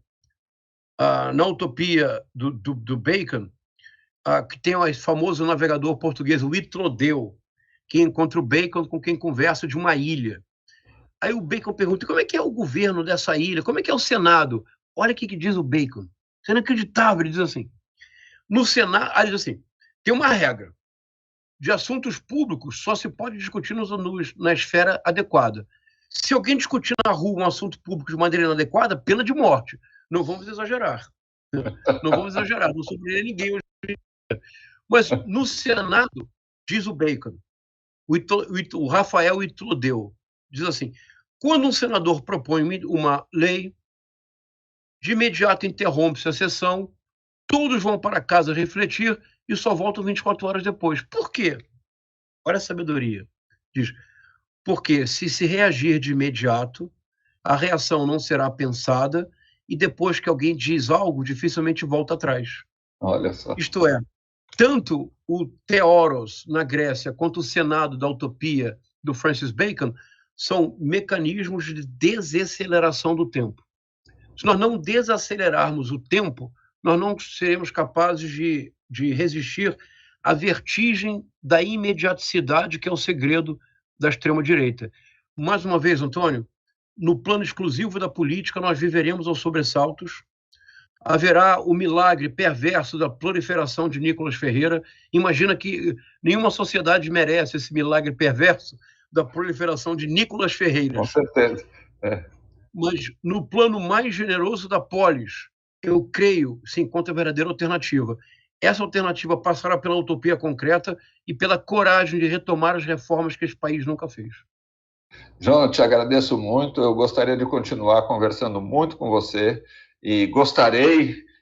na Utopia do Bacon, que tem o famoso navegador português, o Itlodeu, que encontra o Bacon com quem conversa de uma ilha. Aí o Bacon pergunta, como é que é o governo dessa ilha? Como é que é o Senado? Olha o que diz o Bacon. Isso é inacreditável, ele diz assim. No Senado, ele diz assim, tem uma regra. De assuntos públicos só se pode discutir na esfera adequada. Se alguém discutir na rua um assunto público de maneira inadequada, pena de morte. Não vamos exagerar. Não vamos exagerar. Não surpreende ninguém hoje em dia. Mas no Senado, diz o Bacon, o Rafael Itlodeu, diz assim, quando um senador propõe uma lei, de imediato interrompe-se a sessão, todos vão para casa refletir e só voltam 24 horas depois. Por quê? Olha a sabedoria. Diz, porque se reagir de imediato, a reação não será pensada e depois que alguém diz algo, dificilmente volta atrás. Olha só. Isto é, tanto o Theoros na Grécia quanto o Senado da Utopia do Francis Bacon são mecanismos de desaceleração do tempo. Se nós não desacelerarmos o tempo, nós não seremos capazes de resistir à vertigem da imediaticidade, que é o segredo da extrema-direita. Mais uma vez, Antônio, no plano exclusivo da política, nós viveremos aos sobressaltos. Haverá o milagre perverso da proliferação de Nicolas Ferreira. Imagina que nenhuma sociedade merece esse milagre perverso da proliferação de Nicolas Ferreira. Com certeza. Mas no plano mais generoso da polis, eu creio, se encontra a verdadeira alternativa. Essa alternativa passará pela utopia concreta e pela coragem de retomar as reformas que esse país nunca fez. João, eu te agradeço muito. Eu gostaria de continuar conversando muito com você e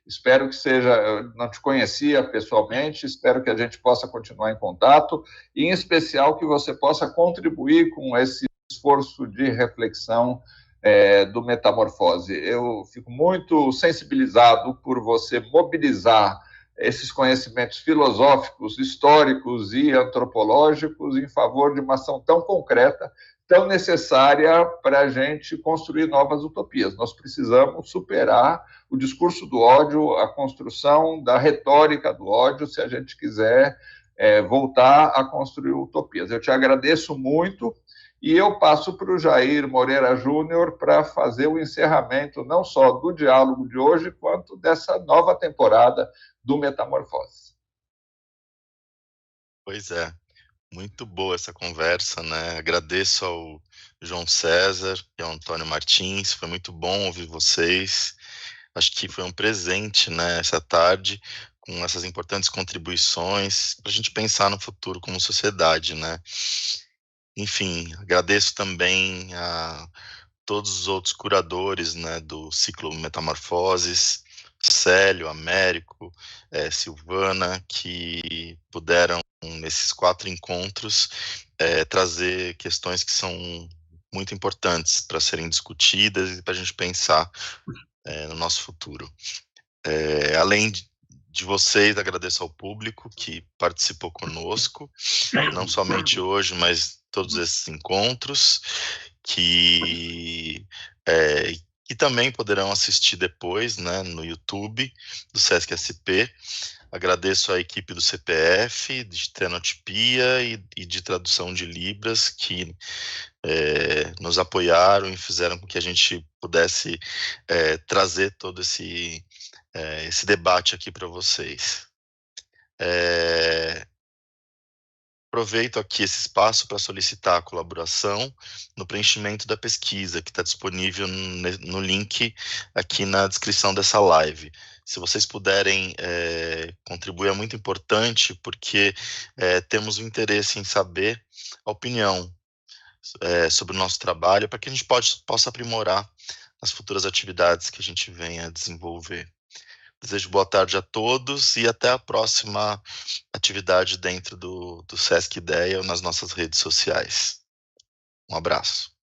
espero que seja, eu não te conhecia pessoalmente, espero que a gente possa continuar em contato e, em especial, que você possa contribuir com esse esforço de reflexão do Metamorfose. Eu fico muito sensibilizado por você mobilizar esses conhecimentos filosóficos, históricos e antropológicos em favor de uma ação tão concreta, tão necessária para a gente construir novas utopias. Nós precisamos superar o discurso do ódio, a construção da retórica do ódio, se a gente quiser voltar a construir utopias. Eu te agradeço muito e eu passo para o Jair Moreira Júnior para fazer o encerramento não só do diálogo de hoje, quanto dessa nova temporada do Metamorfose. Pois é. Muito boa essa conversa, né? Agradeço ao João César e ao Antônio Martins, foi muito bom ouvir vocês. Acho que foi um presente, né, essa tarde, com essas importantes contribuições para a gente pensar no futuro como sociedade, né? Enfim, agradeço também a todos os outros curadores, né, do ciclo Metamorfoses, Célio, Américo, Silvana, que puderam, nesses 4 encontros, trazer questões que são muito importantes para serem discutidas e para a gente pensar no nosso futuro. Além de vocês, agradeço ao público que participou conosco, não somente hoje, mas todos esses encontros, que também poderão assistir depois, né, no YouTube do Sesc SP. Agradeço à equipe do CPF, de Trenotipia e de tradução de Libras, que nos apoiaram e fizeram com que a gente pudesse trazer todo esse debate aqui para vocês. aproveito aqui esse espaço para solicitar a colaboração no preenchimento da pesquisa, que está disponível no link aqui na descrição dessa live. Se vocês puderem contribuir, é muito importante, porque temos o interesse em saber a opinião sobre o nosso trabalho, para que a gente possa aprimorar as futuras atividades que a gente venha a desenvolver. Desejo boa tarde a todos e até a próxima atividade dentro do Sesc Ideia ou nas nossas redes sociais. Um abraço.